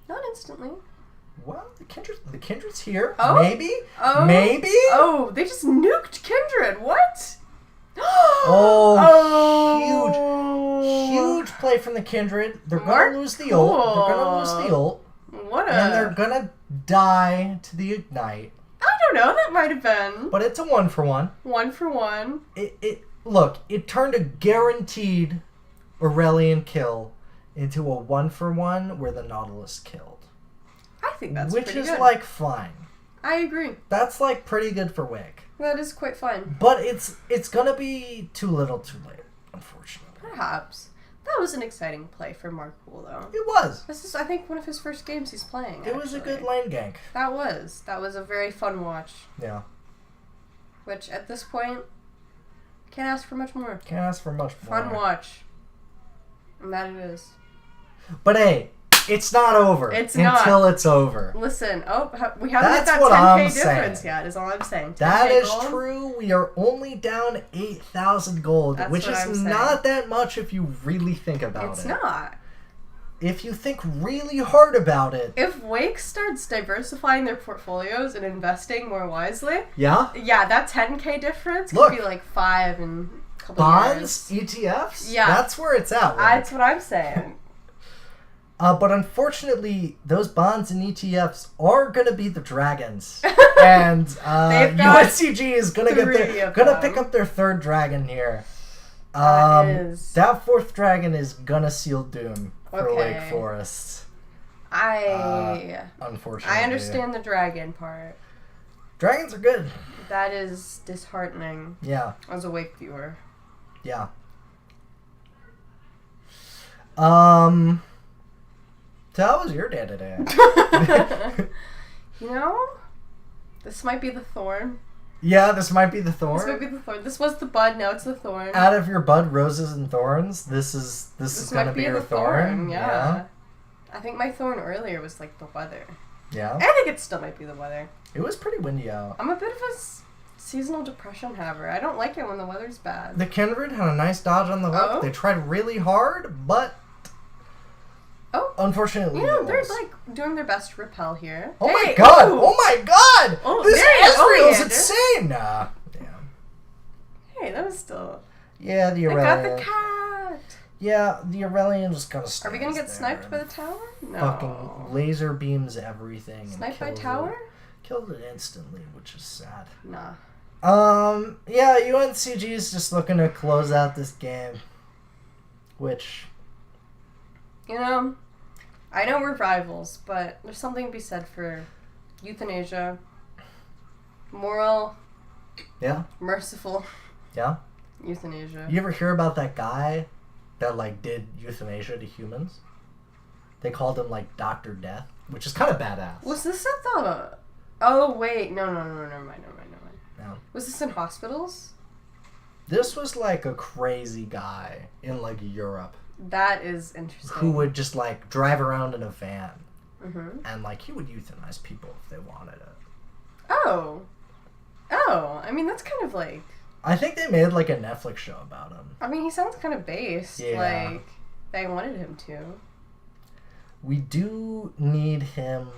Not instantly. Well, the Kindred's here. Oh? Maybe? Oh? Maybe? Oh, they just nuked Kindred. What? Huge play from the Kindred. They're Mark, gonna lose the ult. And they're gonna die to the Ignite. I don't know, that might have been. But it's a 1 for 1. 1 for 1. It turned a guaranteed Aurelian kill into a 1 for 1 where the Nautilus killed. I think that's pretty good. Which is like fine. I agree. That's like pretty good for Wick. That is quite fine. But it's gonna be too little too late, unfortunately. Perhaps. That was an exciting play for Markpool, though. It was. This is, I think, one of his first games he's playing. It was a good lane gank. That was a very fun watch. Yeah. Which, at this point, can't ask for much more. Can't ask for much more. Fun watch. And that it is. But hey, it's not over. It's not. Until it's over. Listen, we haven't hit that 10k difference yet, is all I'm saying. That is true. We are only down 8,000 gold, which is not that much if you really think about it. It's not. If you think really hard about it. If Wake starts diversifying their portfolios and investing more wisely. Yeah? Yeah, that 10k difference could be like 5 in a couple bonds, years. ETFs? Yeah. That's where it's at. That's what I'm saying. But unfortunately, those bonds and ETFs are gonna be the dragons, and UNCG is gonna pick up their third dragon here. That fourth dragon is gonna seal doom for Wake Forest. Unfortunately, I understand the dragon part. Dragons are good. That is disheartening. Yeah. As a Wake viewer. Yeah. So how was your day today? This might be the thorn. Yeah, this might be the thorn. This might be the thorn. This was the bud, now it's the thorn. Out of your bud, roses and thorns, this is gonna be your thorn. Yeah. I think my thorn earlier was like the weather. Yeah. I think it still might be the weather. It was pretty windy out. I'm a bit of a seasonal depression haver. I don't like it when the weather's bad. The Kindred had a nice dodge on the hook. They tried really hard, but unfortunately, they're like doing their best to repel here. Oh my god! Oh my god! This Ezreal's insane! Nah. Yeah. Hey, that was still. Yeah, the Aurelion. I got the cat! Yeah, the Aurelion just kind of. Are we gonna get sniped by the tower? No. Fucking laser beams everything. Sniped by tower? Killed it instantly, which is sad. Nah. Yeah, UNCG is just looking to close out this game. Which. I know we're rivals, but there's something to be said for euthanasia. Moral. Yeah. Merciful. Yeah. Euthanasia. You ever hear about that guy that, like, did euthanasia to humans? They called him, like, Dr. Death, which is kind of badass. Was this at the... Oh, wait. No, never mind. No. Was this in hospitals? This was, like, a crazy guy in, like, Europe. That is interesting. Who would just, like, drive around in a van. Mm-hmm. And, like, he would euthanize people if they wanted it. Oh, I mean, that's kind of, like... I think they made, like, a Netflix show about him. I mean, he sounds kind of based. Yeah. Like, they wanted him to. We do need him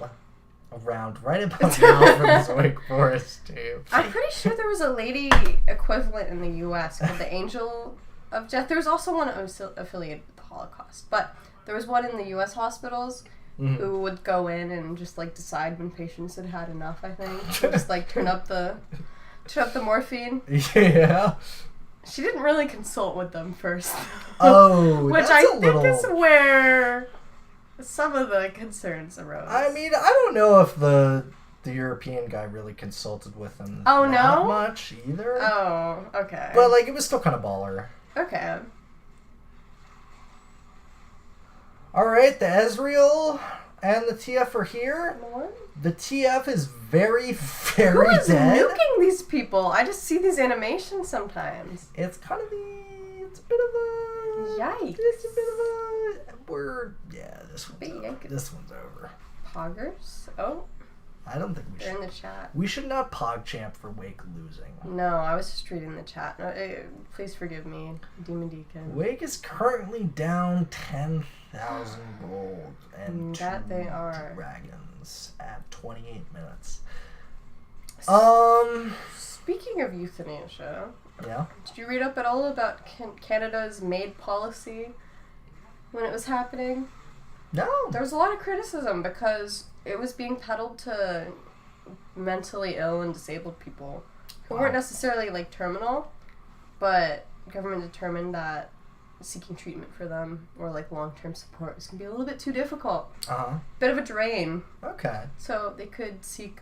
around right about now for this Wake Forest team. I'm pretty sure there was a lady equivalent in the U.S. called the Angel of Death. There was also one affiliated with the Holocaust. But there was one in the U.S. hospitals who would go in and just, like, decide when patients had had enough, I think. Just, like, turn up the morphine. Yeah. She didn't really consult with them first. Oh, which I think is where some of the concerns arose. I mean, I don't know if the European guy really consulted with him that much either. Oh, okay. But, like, it was still kind of baller. Okay. Alright, the Ezreal and the TF are here. What? The TF is very, very Who is dead. nuking these people? I just see these animations sometimes. It's kind of it's a bit of a... Yikes. It's a bit of a... this one's over. Poggers? Oh. I don't think we should. They're in the chat. We should not PogChamp for Wake losing. No, I was just reading the chat. No, please forgive me, Demon Deacon. Wake is currently down 10,000 gold and that they are. dragons at 28 minutes. Speaking of euthanasia, yeah. Did you read up at all about Canada's MAID policy when it was happening? No. There was a lot of criticism because it was being peddled to mentally ill and disabled people who weren't necessarily, like, terminal, but government determined that seeking treatment for them or, like, long-term support was going to be a little bit too difficult. Bit of a drain. Okay. So they could seek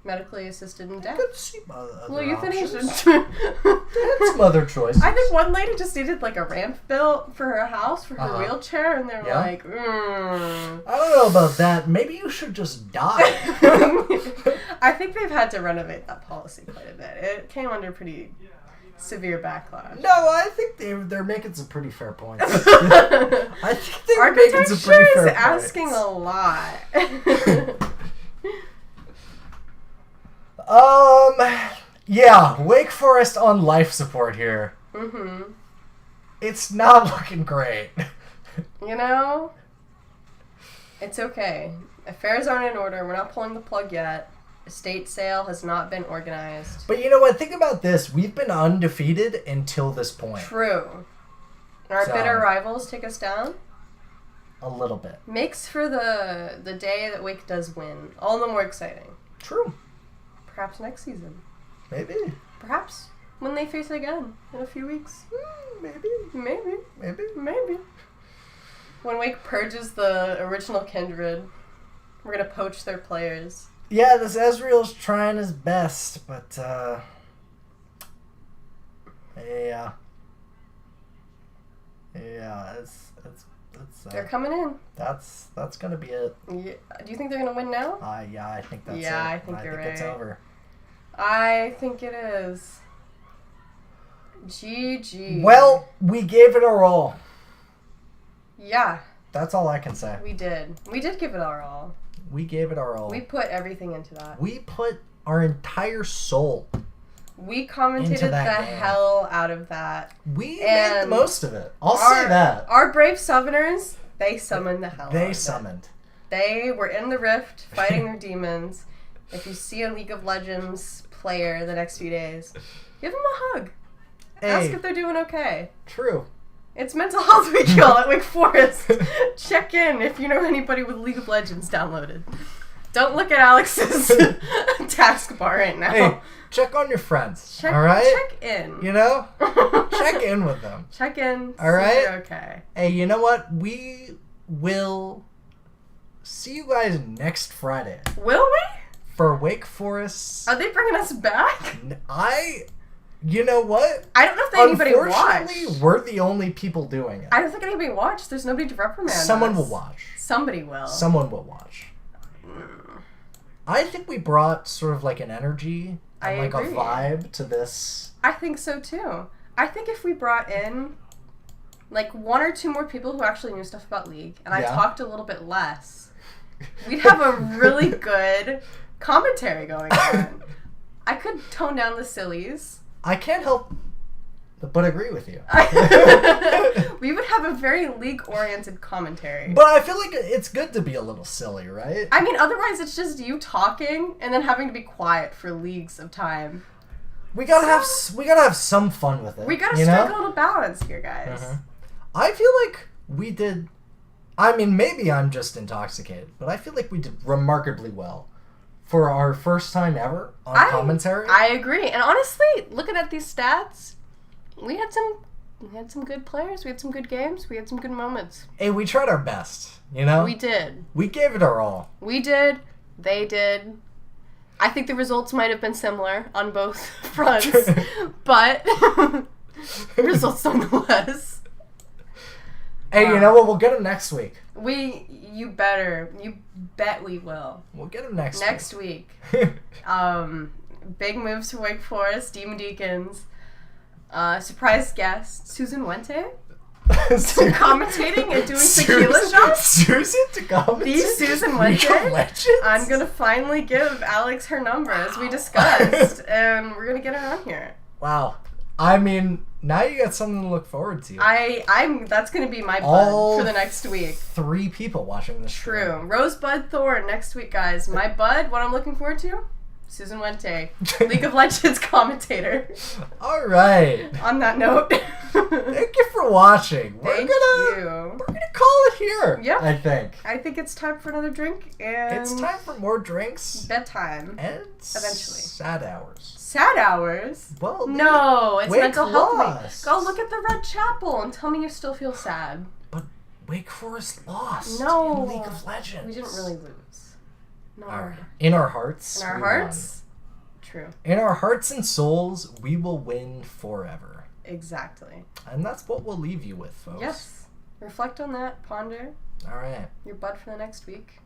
medically assisted in death. Could see other euthanasia. They had some other choices. I think one lady just needed, like, a ramp built for her house, for her wheelchair, and they were like, I don't know about that. Maybe you should just die. I think they've had to renovate that policy quite a bit. It came under pretty severe backlash. No, I think they're making some pretty fair points. I think they're making some pretty fair points. Architecture is asking a lot. Yeah, Wake Forest on life support here. Mm-hmm. It's not looking great. You know? It's okay. Affairs aren't in order. We're not pulling the plug yet. Estate sale has not been organized. But you know what? Think about this. We've been undefeated until this point. True. And our bitter rivals take us down? a little bit. Makes for the day that Wake does win all the more exciting. True. Perhaps next season. Maybe. Perhaps when they face it again in a few weeks. Maybe. When Wake purges the original Kindred, we're gonna poach their players. Yeah, this Ezreal's trying his best, but yeah, it's they're coming in. That's gonna be it. Yeah. Do you think they're gonna win now? Yeah, I think that's it. Yeah, I think you're right. It's over. I think it is. GG. Well, we gave it our all. Yeah. That's all I can say. We did. We did give it our all. We gave it our all. We put everything into that. We put our entire soul. We commentated the hell out of that. We made the most of it. I'll say that. Our brave summoners, they summoned the hell out of it. They summoned. They were in the rift fighting their demons. If you see a League of Legends player the next few days, give them a hug. Hey, ask if they're doing okay. True. It's Mental Health Week, y'all, at Wake Forest. Check in if you know anybody with League of Legends downloaded. Don't look at Alex's taskbar right now. Hey, check on your friends, all right? Check in. You know? Check in with them. Check in. All right? Okay. Hey, you know what? We will see you guys next Friday. Will we? For Wake Forest. Are they bringing us back? You know what? I don't know if anybody watched. Unfortunately, we're the only people doing it. I don't think anybody watched. There's nobody to reprimand Someone us. will watch. Somebody will. Someone will watch. I think we brought sort of like an energy and like a vibe to this. I think so too. I think if we brought in like one or two more people who actually knew stuff about League, and I talked a little bit less, we'd have a really good commentary going on. I could tone down the sillies. I can't help but agree with you. We would have a very League-oriented commentary. But I feel like it's good to be a little silly, right? I mean, otherwise it's just you talking and then having to be quiet for leagues of time. We gotta have some fun with it. We gotta strike a little balance here, guys. Mm-hmm. I feel like we did. I mean, maybe I'm just intoxicated, but I feel like we did remarkably well for our first time ever on commentary. I agree, and honestly, looking at these stats, we had some good players. We had some good games. We had some good moments. Hey, we tried our best. You know, we did. We gave it our all. We did. They did. I think the results might have been similar on both fronts, but results nonetheless. Hey, you know what? We'll get them next week. You bet we will. We'll get them next week. Big moves for Wake Forest, Demon Deacons. Surprise guest, Susan Wente. Commentating and doing tequila shots. Susan to commentate? The Susan Wente. I'm going to finally give Alex her number as we discussed. And we're going to get her on here. Wow. I mean, now you got something to look forward to. That's going to be my bud for the next week. 3 people watching this show. True. Rosebud Thorn next week, guys. My bud, what I'm looking forward to? Susan Wente, League of Legends commentator. All right. On that note. Thank you for watching. Thank you. We're gonna call it here. Yeah. I think. I think it's time for another drink, and it's time for more drinks. Bedtime. And eventually. Sad hours. Sad hours? Well, no, it's Mental Health Week. Lost. Go look at the Red Chapel and tell me you still feel sad. But Wake Forest lost. No. In League of Legends. We didn't really lose. No. In our hearts. In our hearts? Won. True. In our hearts and souls, we will win forever. Exactly. And that's what we'll leave you with, folks. Yes. Reflect on that. Ponder. All right. Your bud for the next week.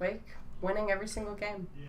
Wake. Winning every single game.